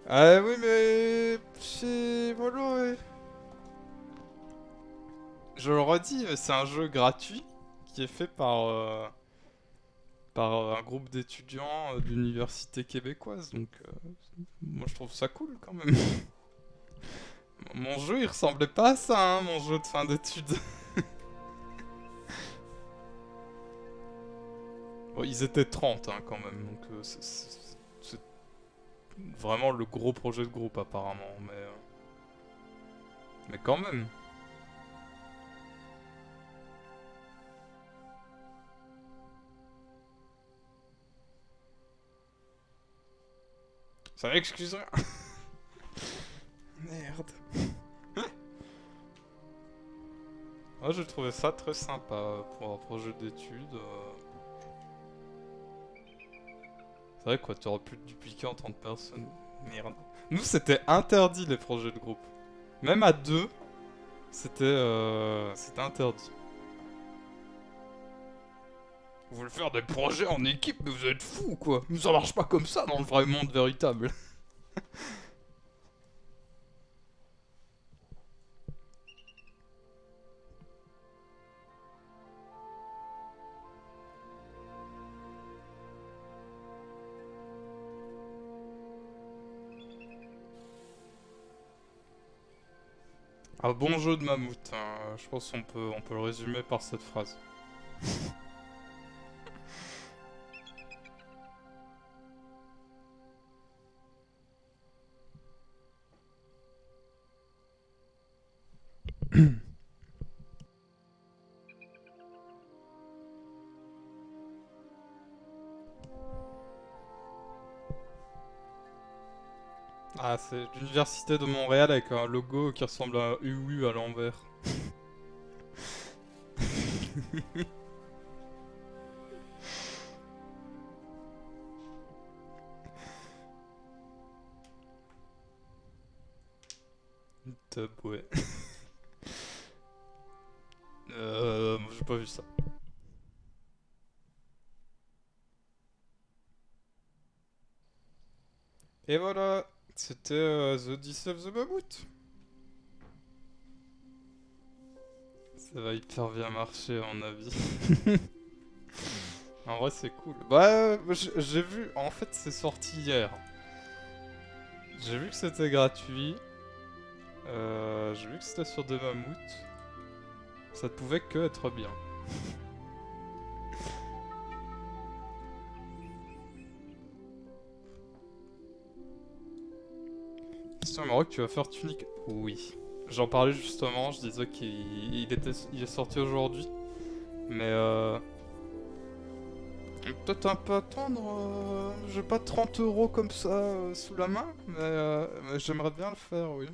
Ah oui mais... c'est... voilà ouais. Je le redis, c'est un jeu gratuit qui est fait par un groupe d'étudiants d'université québécoise, donc moi je trouve ça cool quand même. Mon jeu il ressemblait pas à ça, hein, mon jeu de fin d'études. Bon, ils étaient 30 hein, quand même, donc c'est vraiment le gros projet de groupe apparemment, mais quand même. Ça m'excuserait. Merde. Moi j'ai trouvé ça très sympa pour un projet d'études. C'est vrai quoi, tu aurais pu te dupliquer en tant que personne. Merde. Nous c'était interdit les projets de groupe. Même à 2, c'était interdit. Vous voulez faire des projets en équipe, mais vous êtes fous quoi. Ça marche pas comme ça dans le vrai monde véritable. Un bon jeu de mammouth, hein. Je pense qu'on peut le résumer par cette phrase. Ah, c'est l'université de Montréal avec un logo qui ressemble à un UU à l'envers. Top, ouais. Moi, j'ai pas vu ça. Et voilà, c'était The Odyssey of the Baboot. Ça va hyper bien marcher à mon avis. En vrai c'est cool. Bah j'ai vu, en fait c'est sorti hier. J'ai vu que c'était gratuit. J'ai vu que c'était sur des mammouths. Ça ne pouvait que être bien. Question Maroc, tu vas faire Tunic? Oui. J'en parlais justement, je disais il est sorti aujourd'hui. Mais peut-être un peu attendre. J'ai pas 30 € comme ça sous la main, mais j'aimerais bien le faire, oui.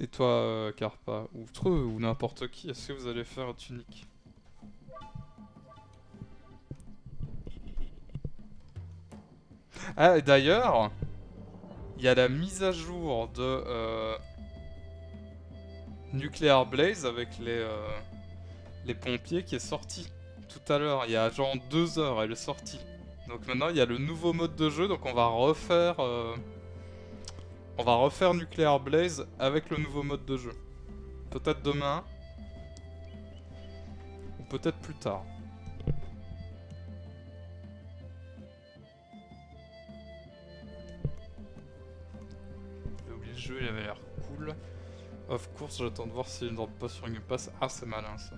Et toi, Carpa, ou Treux, ou n'importe qui, est-ce que vous allez faire Tunic? Ah, et d'ailleurs, il y a la mise à jour de Nuclear Blaze avec les pompiers qui est sortie tout à l'heure. Il y a genre 2 heures, elle est sortie. Donc maintenant, il y a le nouveau mode de jeu, donc on va refaire Nuclear Blaze avec le nouveau mode de jeu. Peut-être demain, ou peut-être plus tard. J'ai oublié le jeu, il avait l'air cool. Of course, j'attends de voir s'il ne drop pas sur Game Pass. Ah, c'est malin ça.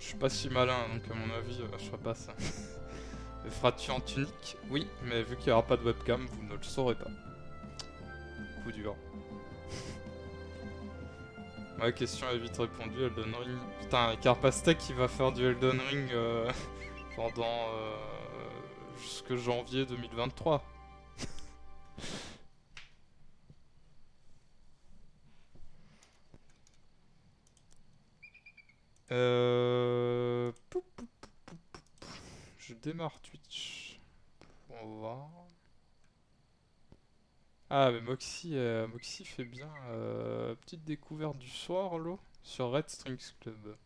Je suis pas si malin, donc à mon avis, je ferai pas ça. Et feras-tu en tunique? Oui, mais vu qu'il n'y aura pas de webcam, vous ne le saurez pas. Coup dur. Ouais, question est vite répondue, Elden Ring. Putain, Carpastec qui va faire du Elden Ring pendant jusque janvier 2023. Je démarre Twitch. On va voir. Ah, mais Moxie fait bien. Petite découverte du soir, là, sur Red Strings Club.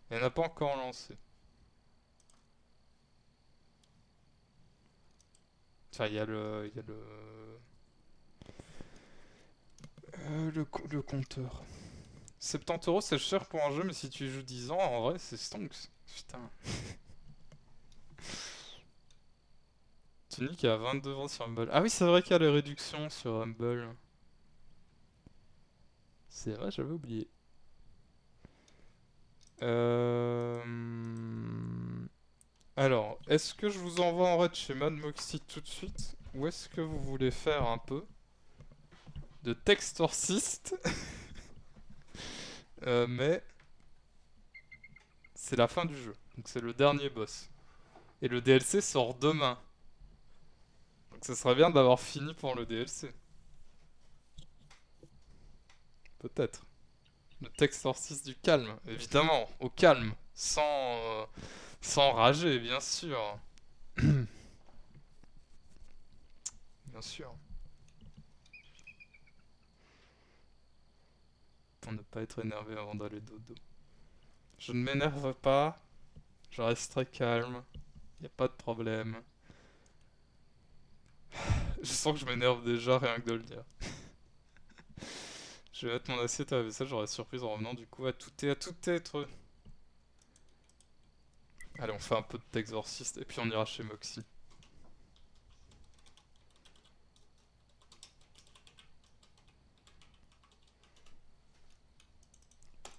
Elle n'a pas encore lancé. Enfin, il y a le compteur. 70 € c'est cher pour un jeu, mais si tu joues 10 ans, en vrai, c'est stonks. Putain. Tunic est à 22 € sur Humble. Ah oui, c'est vrai qu'il y a les réductions sur Humble. C'est vrai, j'avais oublié. Alors, est-ce que je vous envoie en raid chez Mad Moxie tout de suite? Ou est-ce que vous voulez faire un peu de textorciste? Mais c'est la fin du jeu. Donc c'est le dernier boss. Et le DLC sort demain. Donc ça serait bien d'avoir fini pour le DLC. Peut-être. Le textorciste du calme, évidemment. Au calme. Sans rager, bien sûr. Bien sûr. Pour ne pas être énervé avant d'aller dodo. Je ne m'énerve pas. Je reste très calme. Y a pas de problème. Je sens que je m'énerve déjà rien que de le dire. Je vais mettre mon assiette à la vaisselle, j'aurai surprise en revenant du coup à tout être. Allez, on fait un peu de Texorciste et puis on ira chez Moxie.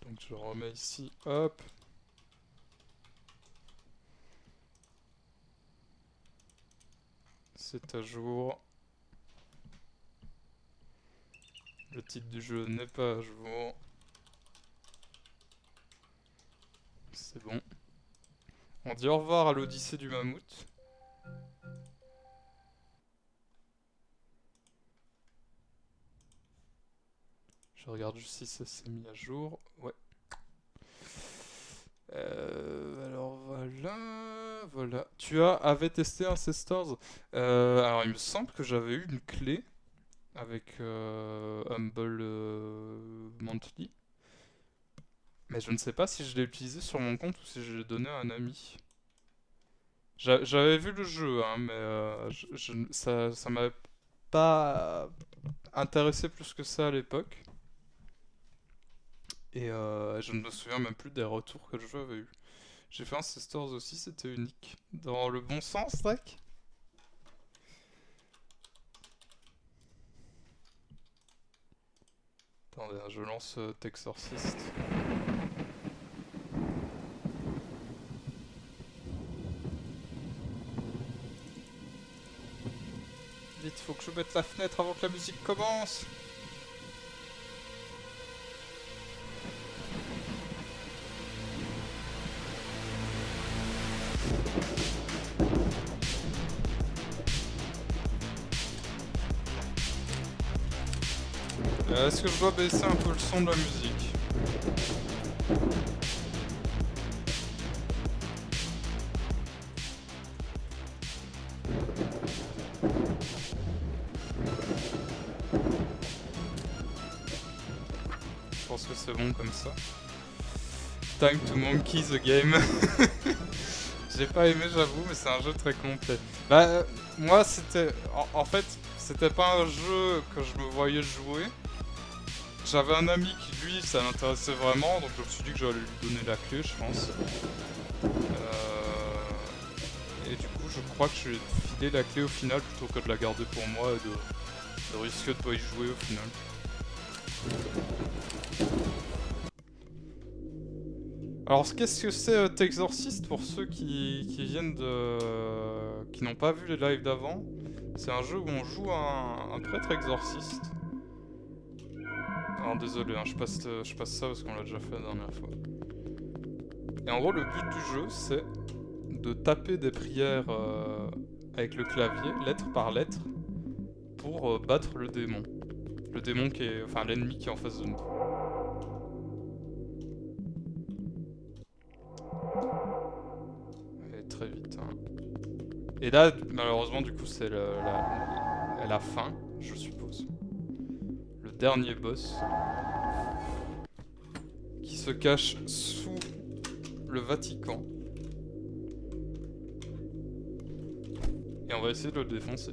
Donc je remets ici, hop. C'est à jour. Le titre du jeu n'est pas à jour. c'est bon. On dit au revoir à l'Odyssée du Mammouth. Je regarde juste si ça s'est mis à jour. Ouais. Alors voilà. Tu avais testé Ancestors. Alors il me semble que j'avais eu une clé avec Humble Monthly. Mais je ne sais pas si je l'ai utilisé sur mon compte ou si je l'ai donné à un ami. J'avais vu le jeu, hein, mais ça m'avait pas intéressé plus que ça à l'époque. Et je ne me souviens même plus des retours que le jeu avait eu. J'ai fait Ancestors aussi, c'était unique. Dans le bon sens, Drake? Attendez, je lance Texorcist. Vite, faut que je mette la fenêtre avant que la musique commence. Est-ce que je dois baisser un peu le son de la musique? Je pense que c'est bon comme ça. Time to monkey the game. J'ai pas aimé, j'avoue, mais c'est un jeu très complet. Bah, moi, c'était... En fait, c'était pas un jeu que je me voyais jouer. J'avais un ami qui, lui, ça l'intéressait vraiment, donc je me suis dit que j'allais lui donner la clé, je pense. Et du coup, je crois que je lui ai filé la clé au final, plutôt que de la garder pour moi et de risquer de pas y jouer au final. Alors, qu'est-ce que c'est Texorcist pour ceux qui viennent de... qui n'ont pas vu les lives d'avant? C'est un jeu où on joue un prêtre exorciste. Alors désolé, hein, je passe ça parce qu'on l'a déjà fait la dernière fois. Et en gros, le but du jeu, c'est de taper des prières avec le clavier, lettre par lettre, pour battre le démon. Le démon qui est... enfin, l'ennemi qui est en face de nous. Et très vite, hein. Et là, malheureusement, du coup, c'est la fin, je suppose. Le dernier boss. Qui se cache sous le Vatican. Et on va essayer de le défoncer.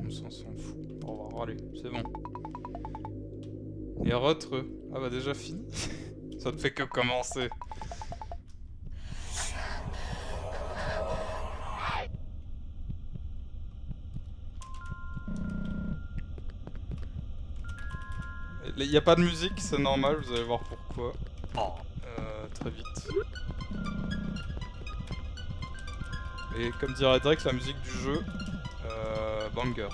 On s'en fout. Au revoir, allez, c'est bon. Et retre. Ah bah déjà fini. Ça ne fait que commencer. Il n'y a pas de musique, c'est normal, vous allez voir pourquoi. Très vite. Et comme dirait Drake, la musique du jeu, banger.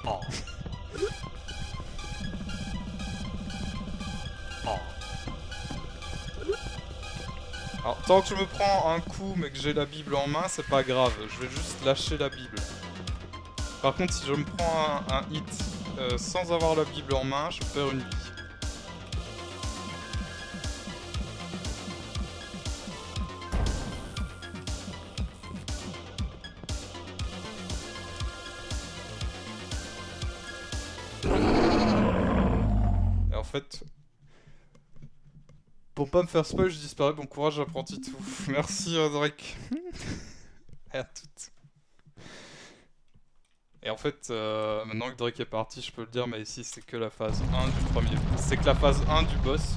Alors, tant que je me prends un coup mais que j'ai la Bible en main, c'est pas grave, je vais juste lâcher la Bible. Par contre, si je me prends un hit sans avoir la Bible en main, je perds une vie. Et en fait, pour pas me faire spoil, je disparais. Bon courage, apprenti tout. Merci, Drake. Et à toutes. Et en fait, maintenant que Drake est parti, je peux le dire, mais ici c'est que la phase 1 du premier. C'est que la phase 1 du boss.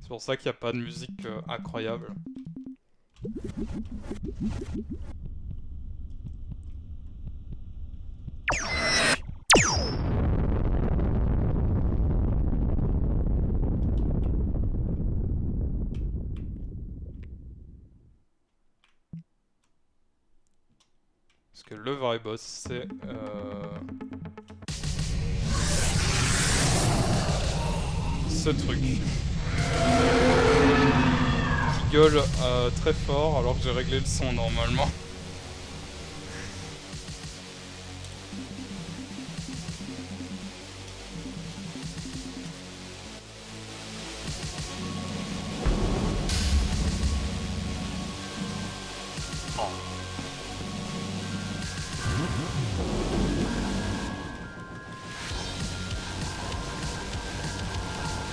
C'est pour ça qu'il n'y a pas de musique incroyable. Parce que le vrai boss, c'est... ce truc. Qui gueule très fort alors que j'ai réglé le son normalement.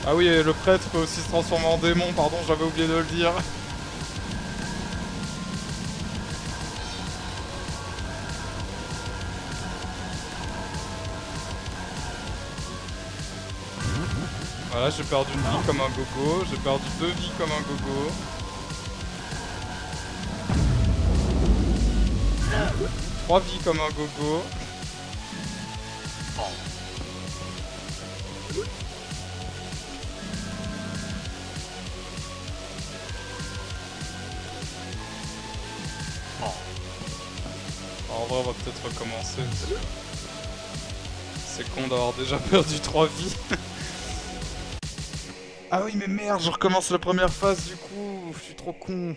Ah oui, et le prêtre peut aussi se transformer en démon, pardon, j'avais oublié de le dire. Voilà, j'ai perdu une vie comme un gogo, j'ai perdu 2 vies comme un gogo. Trois vies comme un gogo. En vrai, on va peut-être recommencer. C'est con d'avoir déjà perdu 3 vies. Ah oui, mais merde, je recommence la première phase du coup. Je suis trop con.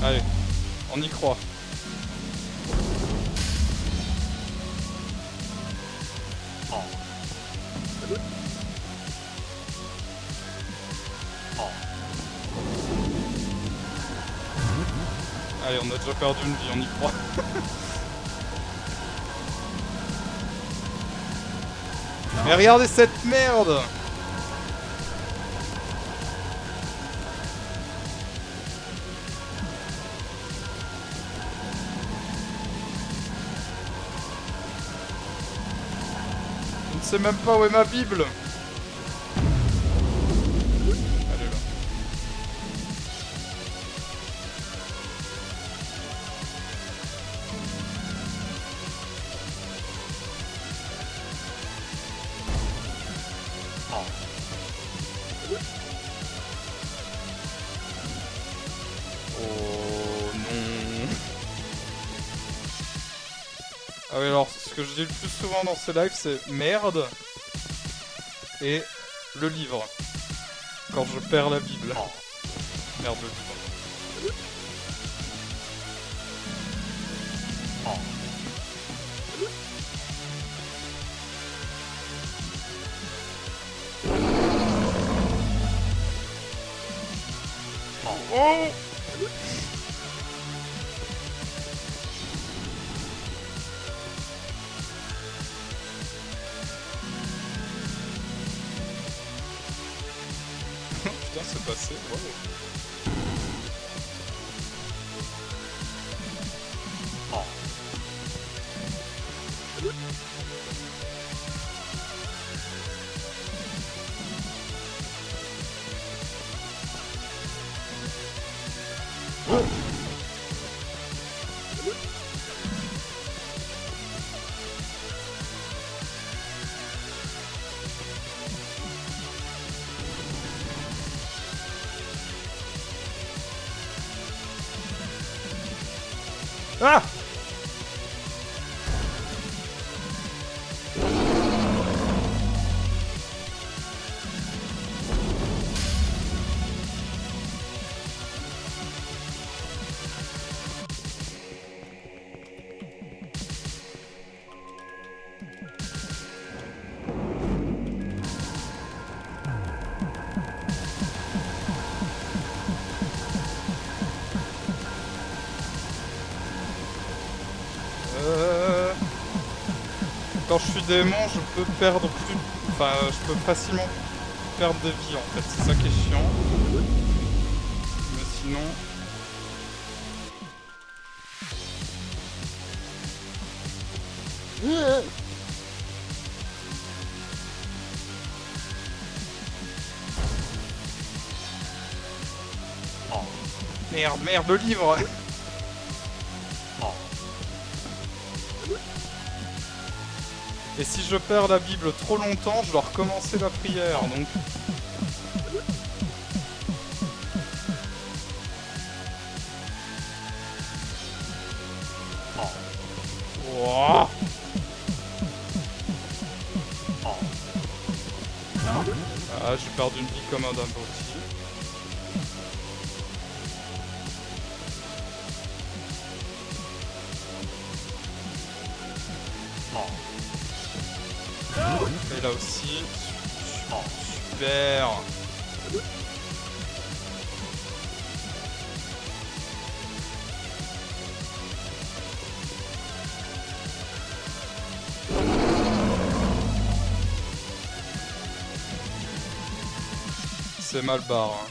Allez, on y croit. Allez, on a déjà perdu une vie, on y croit. Mais regardez cette merde! Je ne sais même pas où est ma Bible! Elle est là. Oh non. Ah oui, alors ce que je dis le plus souvent dans ces lives c'est merde et le livre. Quand je perds la Bible. Merde, le livre. Oh! Putain, c'est passé, wow. Ah! Quand je suis démon, je peux perdre plus... Enfin, je peux facilement perdre des vies, en fait. C'est ça qui est chiant. Mais sinon... Merde, merde, le livre. Et si je perds la Bible trop longtemps, je dois recommencer la prière, donc... Oh. Ah, j'ai perdu une vie comme un abruti. Et là aussi. Super. C'est mal barre. Hein.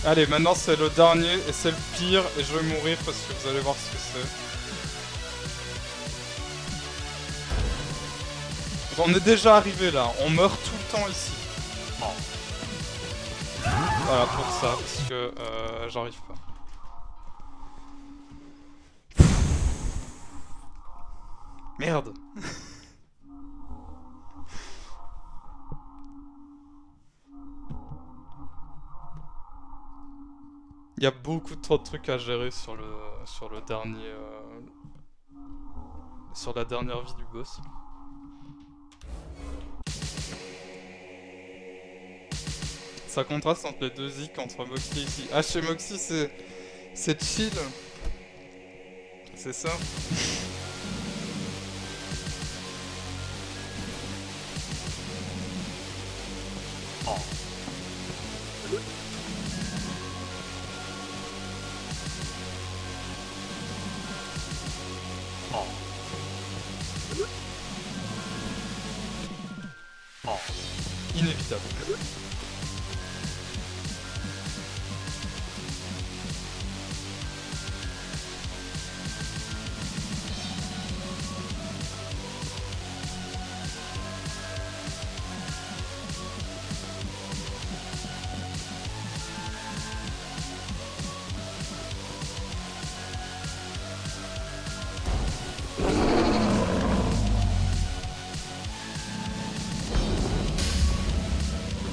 Allez, maintenant c'est le dernier et c'est le pire et je vais mourir parce que vous allez voir ce que c'est. On est déjà arrivé là, on meurt tout le temps ici. Voilà pour ça, parce que j'arrive pas. Merde. Il y a beaucoup trop de trucs à gérer sur le dernier sur la dernière vie du boss. Ça contraste entre les deux zik entre Moxie ici. Ah, chez Moxie c'est chill. C'est ça. Inévitable.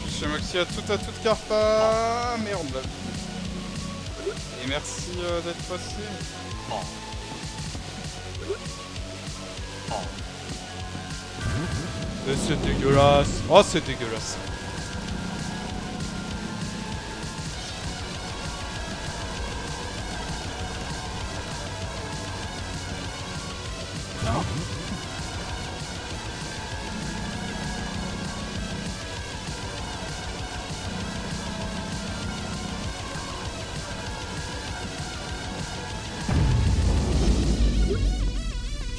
Chez Moxie à toute carpa. Merde. Et merci d'être passé. Et c'est dégueulasse. Oh, c'est dégueulasse.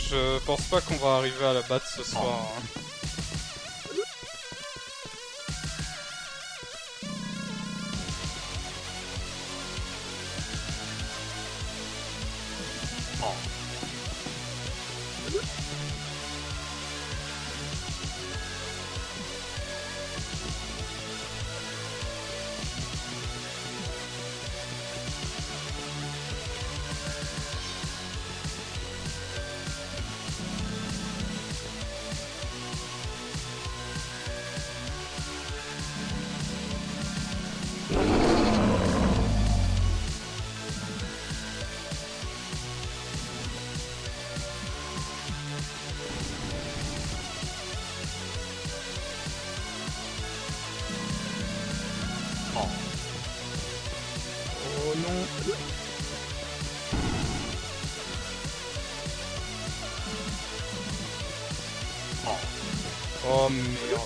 Je pense pas qu'on va arriver à la battre ce soir. Hein. Oh merde.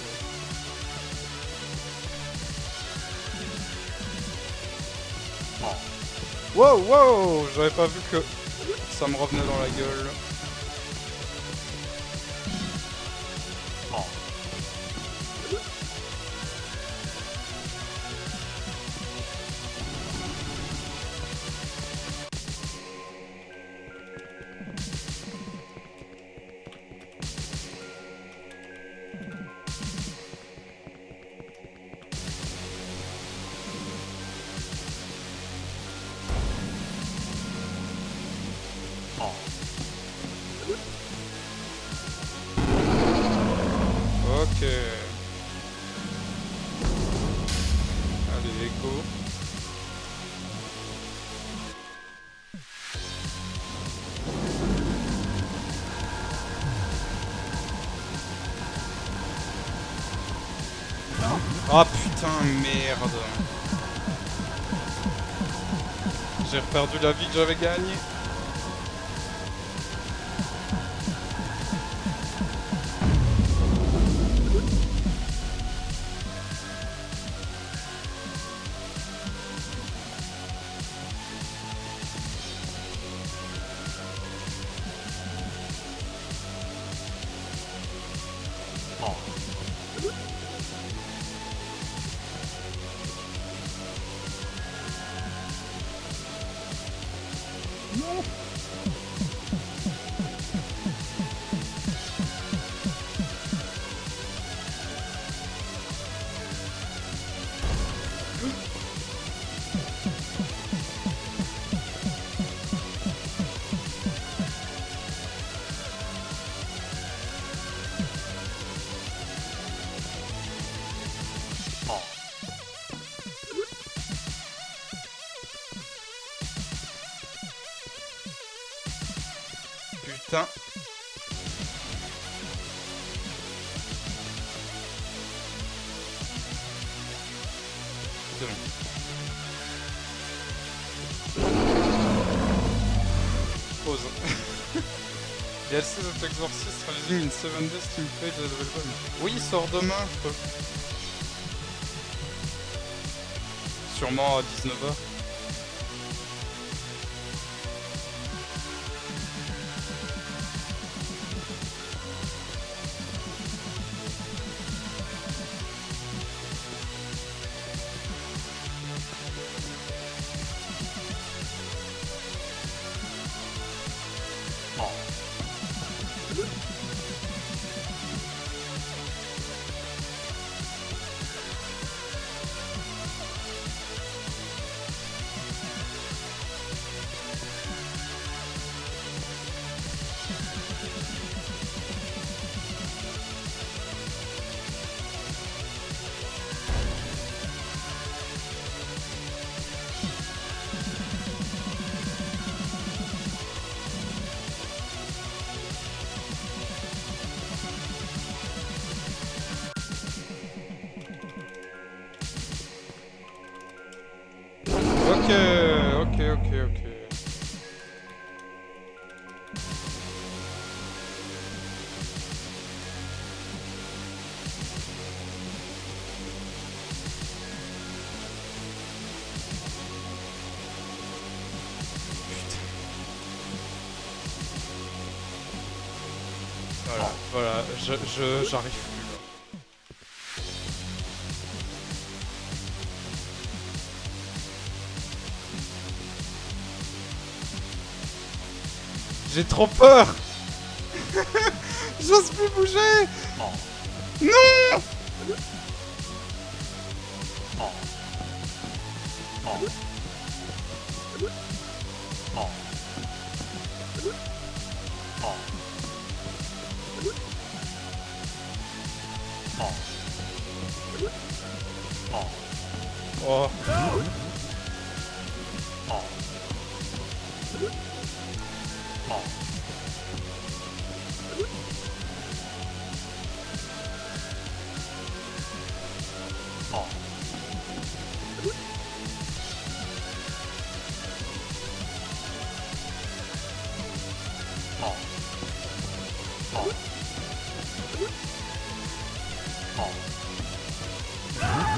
Wow, wow, j'avais pas vu que ça me revenait dans la gueule. Ok. Allez, go. Ah putain, merde. J'ai perdu la vie que j'avais gagnée. Non. Putain. C'est bon. Pause. DLC of Exorcist releasing in 7 days Steam page available. Oui, il sort demain, je crois. Sûrement à 19h. Ok. Voilà, j'arrive plus là. J'ai trop peur. J'ose plus bouger. Non. Oh.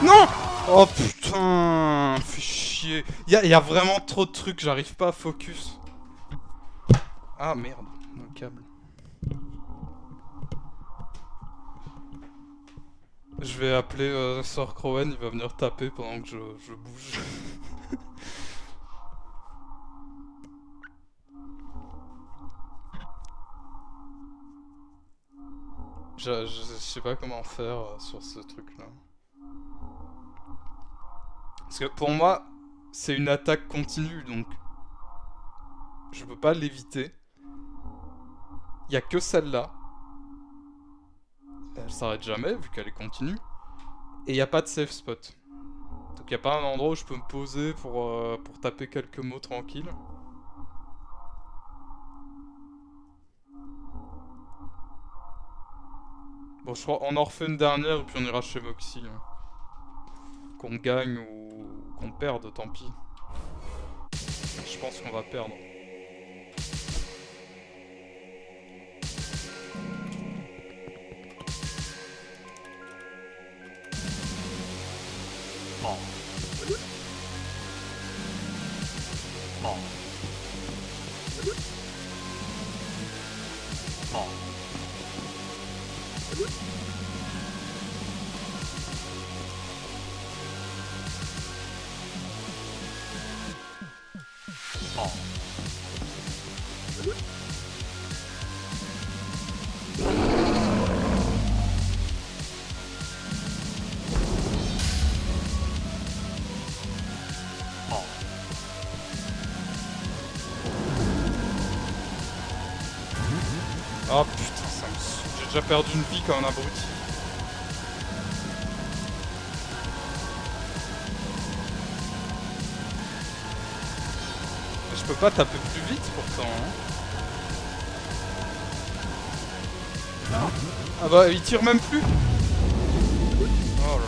Non! Oh putain! Fais chier. Y a vraiment trop de trucs, j'arrive pas à focus. Ah merde, mon câble. Je vais appeler Sir Crowen, il va venir taper pendant que je bouge. Je sais pas comment faire sur ce truc-là. Parce que pour moi, c'est une attaque continue, donc je peux pas l'éviter. Y a que celle-là. Elle s'arrête jamais, vu qu'elle est continue. Et y a pas de safe spot. Donc y a pas un endroit où je peux me poser pour taper quelques mots tranquilles. Bon, je crois on en refait une dernière et puis on ira chez Voxy. Hein. Qu'on gagne ou qu'on perde, tant pis. Je pense qu'on va perdre. Oh putain, ça me saoule. J'ai déjà perdu une vie comme un abruti. Je peux pas taper plus vite pourtant. Hein. Ah bah il tire même plus. Oh là là.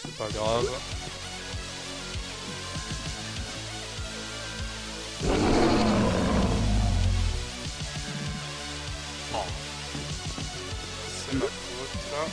C'est pas grave. C'est ma faute là.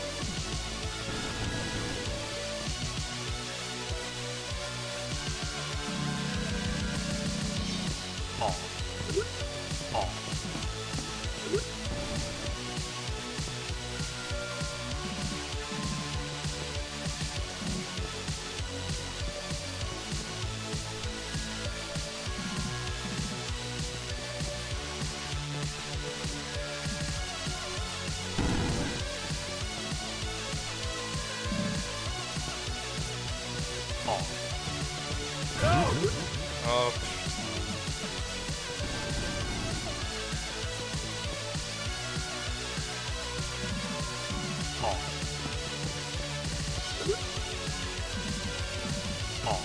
Oh putain.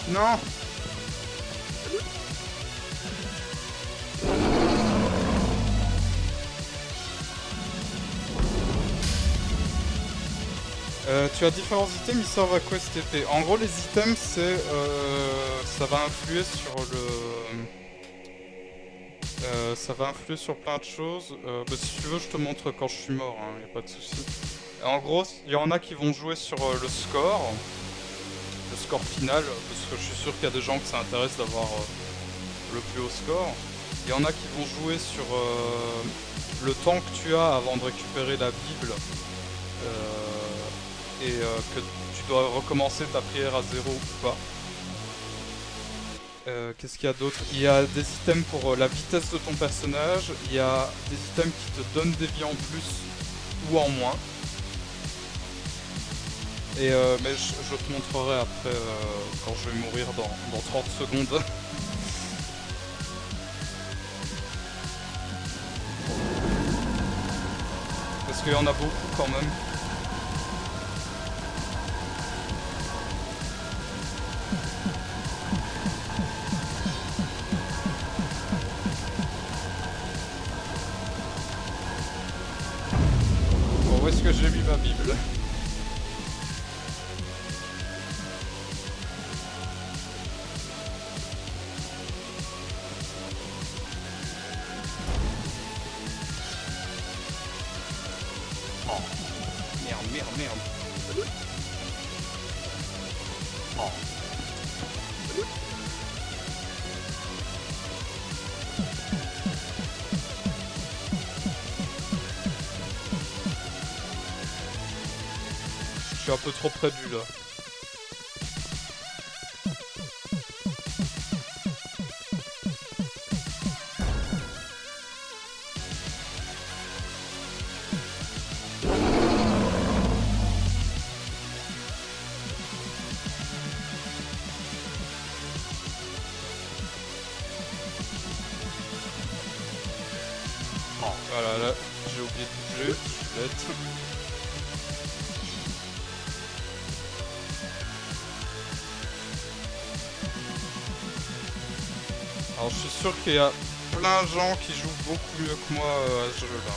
Non. Tu as différents items, ils servent à quoi cet épée? En gros, les items, c'est ça va influer sur le... ça va influer sur plein de choses. Bah, si tu veux, je te montre quand je suis mort, hein, y a pas de souci. En gros, il y en a qui vont jouer sur le score final, parce que je suis sûr qu'il y a des gens que ça intéresse d'avoir le plus haut score. Il y en a qui vont jouer sur le temps que tu as avant de récupérer la Bible et que tu dois recommencer ta prière à 0 ou pas. Qu'est-ce qu'il y a d'autre? Il y a des items pour la vitesse de ton personnage, il y a des items qui te donnent des vies en plus ou en moins. Et mais je te montrerai après quand je vais mourir dans 30 secondes. qu'il y en a beaucoup quand même. Bon, où est-ce que j'ai mis ma Bible? Merde. Oh. Je suis un peu trop près du là. Voilà, là, j'ai oublié de bouger, je suis bête. Alors je suis sûr qu'il y a plein de gens qui jouent beaucoup mieux que moi à ce jeu là.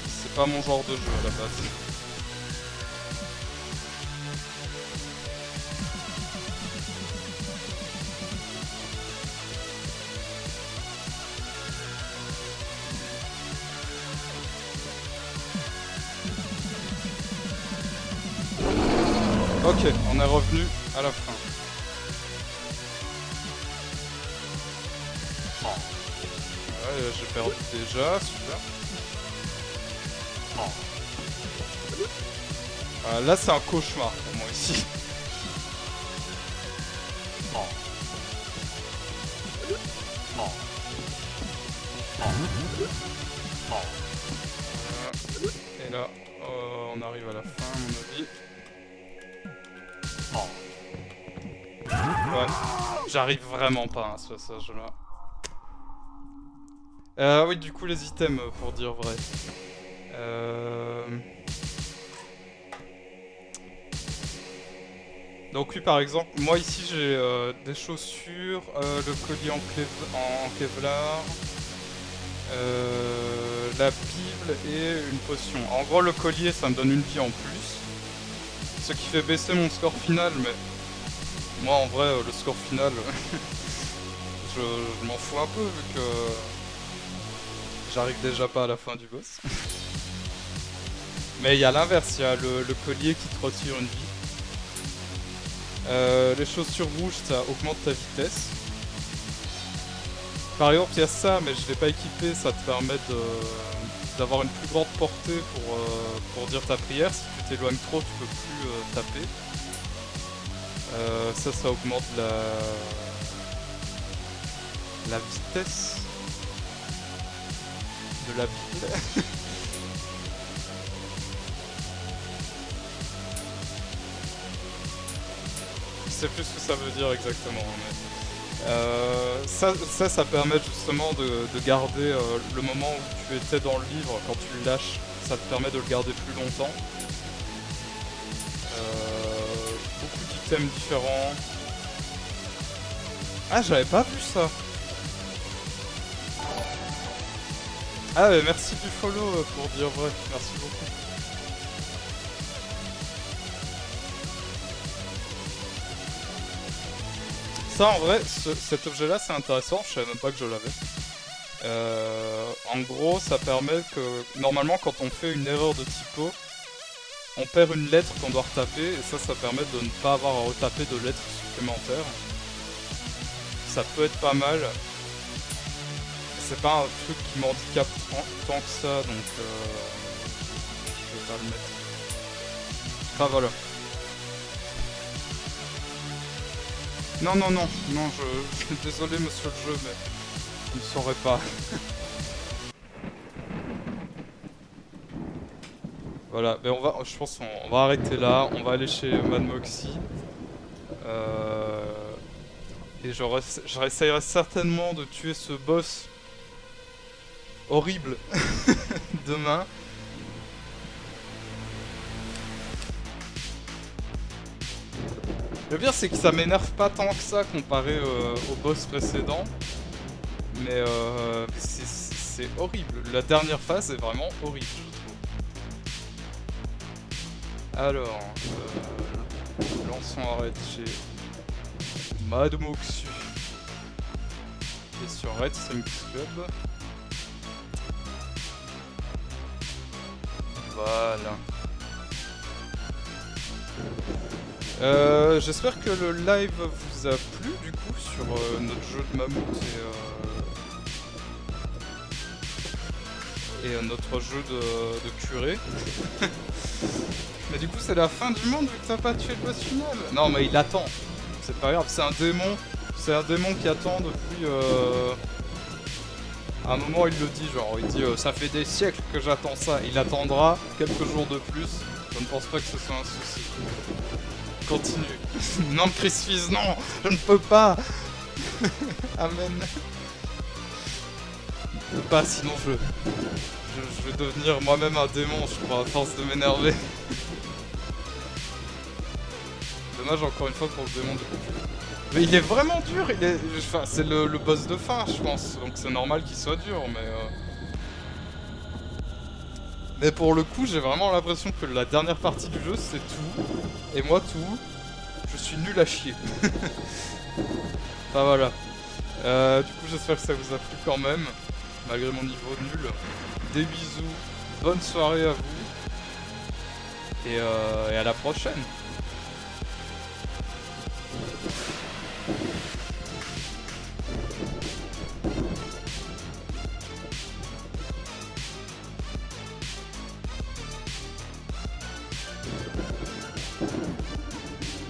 C'est pas mon genre de jeu à la base. Ok, on est revenu à la fin. Ouais, j'ai perdu déjà, super. Là c'est un cauchemar pour moi ici. Et là, on arrive à la fin à mon avis. Ouais, j'arrive vraiment pas à ce passage là. Oui, du coup, les items, pour dire vrai. Donc oui, par exemple, moi ici j'ai des chaussures, le collier en Kevlar, la Bible et une potion. En gros, le collier, ça me donne une vie en plus, ce qui fait baisser mon score final, mais moi en vrai, le score final, je m'en fous un peu vu que j'arrive déjà pas à la fin du boss. Mais il y a l'inverse, il y a le collier qui te retire une vie. Les chaussures rouges, ça augmente ta vitesse. Par exemple, il y a ça, mais je l'ai pas équipé, ça te permet d'avoir une plus grande portée pour dire ta prière. Si tu t'éloignes trop, tu peux plus taper. Ça augmente la vitesse de la Bible. Je sais plus ce que ça veut dire exactement, mais ça permet justement de garder le moment où tu étais dans le livre quand tu le lâches. Ça te permet de le garder plus longtemps. Beaucoup d'items différents. Ah, j'avais pas vu ça. Ah, mais merci du follow pour dire vrai. Merci beaucoup. Ça en vrai, cet objet là c'est intéressant, je savais même pas que je l'avais. En gros ça permet que normalement quand on fait une erreur de typo, on perd une lettre qu'on doit retaper et ça permet de ne pas avoir à retaper de lettres supplémentaires. Ça peut être pas mal. C'est pas un truc qui m'handicape tant que ça donc je vais pas le mettre. Ah voilà. Non, je suis désolé monsieur le jeu, mais je ne saurais pas. Voilà, mais je pense qu'on va arrêter là, on va aller chez Mad Moxie. Et je réessayerai certainement de tuer ce boss horrible demain. Le pire c'est que ça m'énerve pas tant que ça comparé au boss précédent. Mais c'est horrible. La dernière phase est vraiment horrible, je trouve. Alors, lançons arrête chez Mad Moxu. Et sur Red Strings Club. Voilà. J'espère que le live vous a plu du coup sur notre jeu de mammouth et notre jeu de curé. Mais du coup c'est la fin du monde vu que t'as pas tué le boss final. Non mais il attend. C'est pas grave, c'est un démon. C'est un démon qui attend depuis... À un moment il le dit genre, il dit ça fait des siècles que j'attends ça. Il attendra quelques jours de plus. Je ne pense pas que ce soit un souci. Continue. Non Chris Fizz, non, je ne peux pas. Amen. Je ne peux pas, sinon je vais devenir moi-même un démon, je crois, à force de m'énerver. Dommage encore une fois pour le démon de coup. Mais il est vraiment dur, il est... Enfin, c'est le boss de fin, je pense, donc c'est normal qu'il soit dur, mais pour le coup, j'ai vraiment l'impression que la dernière partie du jeu, c'est tout. Et moi, tout, je suis nul à chier. Enfin, voilà. Du coup, j'espère que ça vous a plu quand même, malgré mon niveau nul. Des bisous, bonne soirée à vous. Et à la prochaine.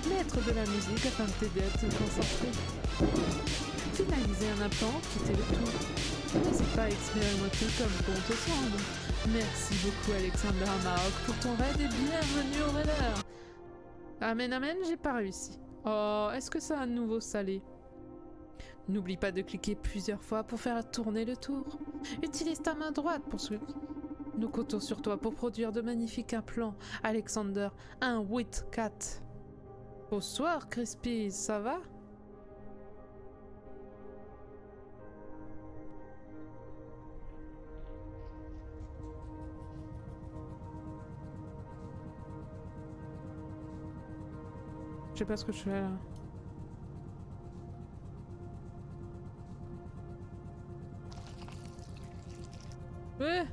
Mettre de la musique afin de t'aider à te concentrer. Finaliser un implant, quitter le tout. N'hésite pas à expérimenter comme bon te semble. Merci beaucoup Alexander Amarok pour ton raid et bienvenue au raider. Amen amen, j'ai pas réussi. Oh, est-ce que ça a à nouveau salé? N'oublie pas de cliquer plusieurs fois pour faire tourner le tour. Utilise ta main droite pour ce... Nous comptons sur toi pour produire de magnifiques implants. Alexander, un Whitcat. Bonsoir Crispy, ça va? Je sais pas ce que je fais là. Ouais.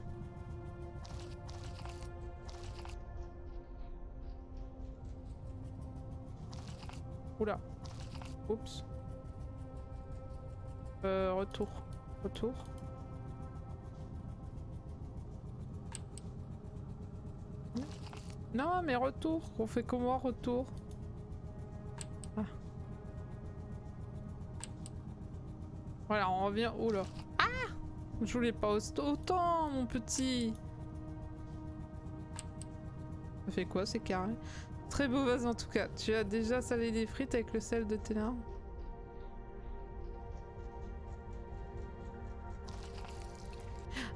Oula. Oups. Retour. Retour. Non, mais retour. On fait comment retour? Ah. Voilà, on revient. Oula. Ah! Je voulais pas autant, mon petit. Ça fait quoi, c'est carré? Très beau vase en tout cas. Tu as déjà salé des frites avec le sel de tes larmes?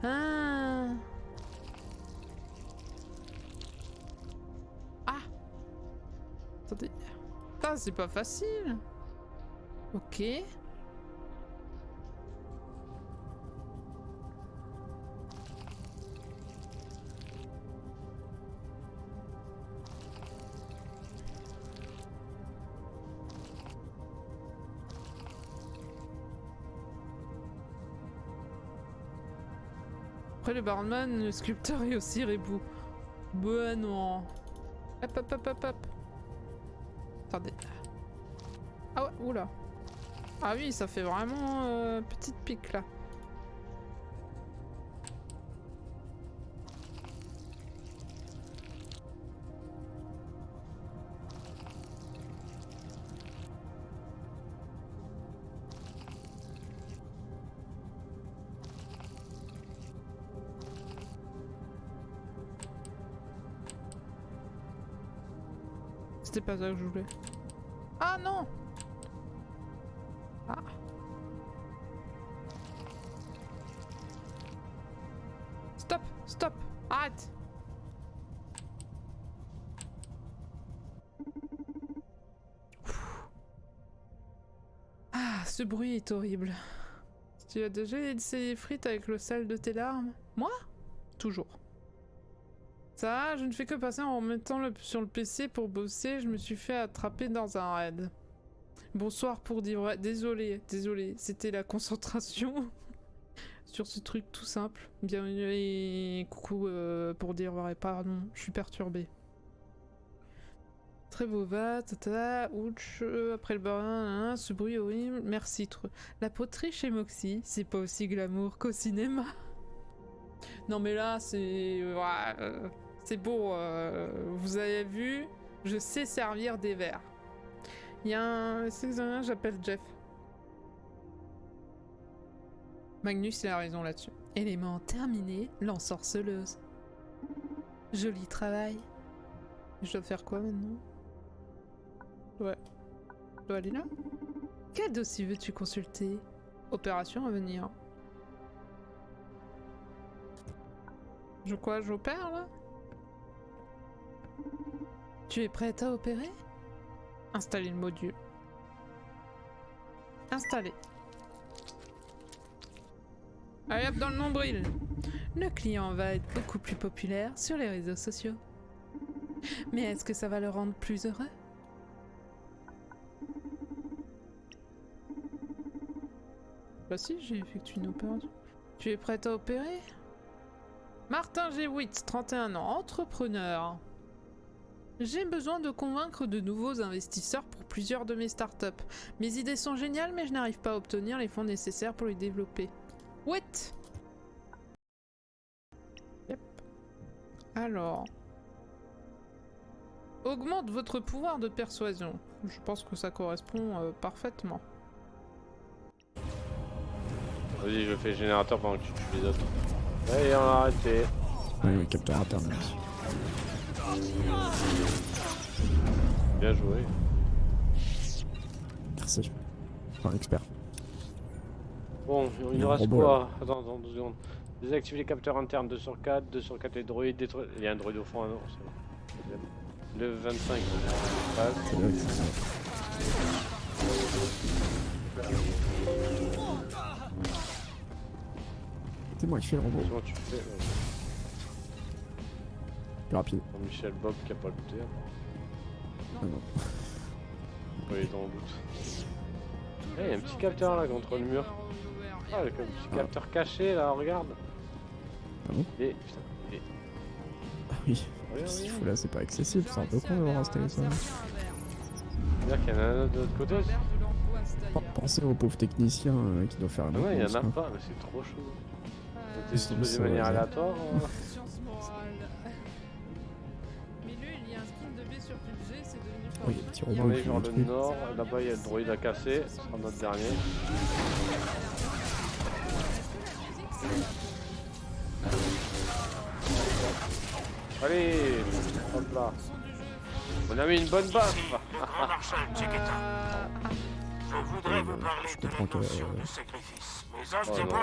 Ah. Ah. Attendez. Ah, c'est pas facile. Ok. Après le barman, le sculpteur est aussi rebou. Bah non. Hop hop hop hop hop. Attendez. Ah ouais, oula. Ah oui, ça fait vraiment petite pique là. C'était pas ça que je voulais. Ah non! Ah. Stop, stop, arrête. Ah, ce bruit est horrible. Tu as déjà essayé frites avec le sel de tes larmes? Moi? Toujours. Ça, je ne fais que passer en remettant sur le PC pour bosser, je me suis fait attraper dans un raid. Bonsoir pour dire vrai. Désolé, c'était la concentration sur ce truc tout simple. Bienvenue et coucou pour dire vrai, pardon, je suis perturbé. Très beau va, tata, ouch, après le barin, ce bruit horrible, merci. La poterie chez Moxie, c'est pas aussi glamour qu'au cinéma. Non mais là, c'est... c'est beau, vous avez vu, je sais servir des verres. Il y a un... j'appelle Jeff. Magnus, il a raison là-dessus. Élément terminé, l'ensorceleuse. Joli travail. Je dois faire quoi maintenant? Ouais. Je dois aller là? Quel dossier veux-tu consulter? Opération à venir. J'opère là? Tu es prête à opérer? Installer le module. Installer. Allez hop dans le nombril. Le client va être beaucoup plus populaire sur les réseaux sociaux. Mais est-ce que ça va le rendre plus heureux? Bah si, j'ai effectué une opération. Tu es prête à opérer? Martin Gewitz, 31 ans, entrepreneur. J'ai besoin de convaincre de nouveaux investisseurs pour plusieurs de mes startups. Mes idées sont géniales, mais je n'arrive pas à obtenir les fonds nécessaires pour les développer. What? Yep. Alors... Augmente votre pouvoir de persuasion. Je pense que ça correspond parfaitement. Vas-y, je fais le générateur pendant que tu tues les autres. Allez, on a arrêté. Oui, capteur interne. Bien joué. Merci. Enfin, expert. Bon, il y a nous un reste robot, quoi? Attends, 2 secondes. Désactiver les capteurs internes 2 sur 4, 2 sur 4 les droïdes, détruire... Il y a un droïde au fond, non, c'est bon. Le 25, C'est là que c'est ça. C'est moi qui fais le robot. comment tu fais? Plus rapide. Pour Michel Bob qui a pas le terre. Ah non. Ouais, il est dans le doute. Il y a un petit capteur là contre le mur. Ah, le petit capteur caché là, regarde. Ah bon? Et putain, et... Ah oui. Regarde, Ce qu'il regarde. faut là, c'est pas accessible, c'est un peu con d'avoir installé ça. C'est-à-dire qu'il y en a un autre de l'autre côté aussi. Pensez aux pauvres techniciens qui doivent faire un Ah ouais, il y en a quoi. pas, mais c'est trop chaud. Ils C'est sont explosé de manière sauvages. aléatoire. Science morale. Mais lui, il y a un skin de B sur PUBG, c'est devenu fort. Oui, les petits Il y a robots On qui est genre le détruisent. nord, là-bas il y a le droïde à casser, ce sera notre dernier. Allez, hop là. On a mis une bonne baffe. Marshal Tcheketa. Je voudrais vous parler de la comprends que, notion de sacrifice. Mais Oh osez non. pas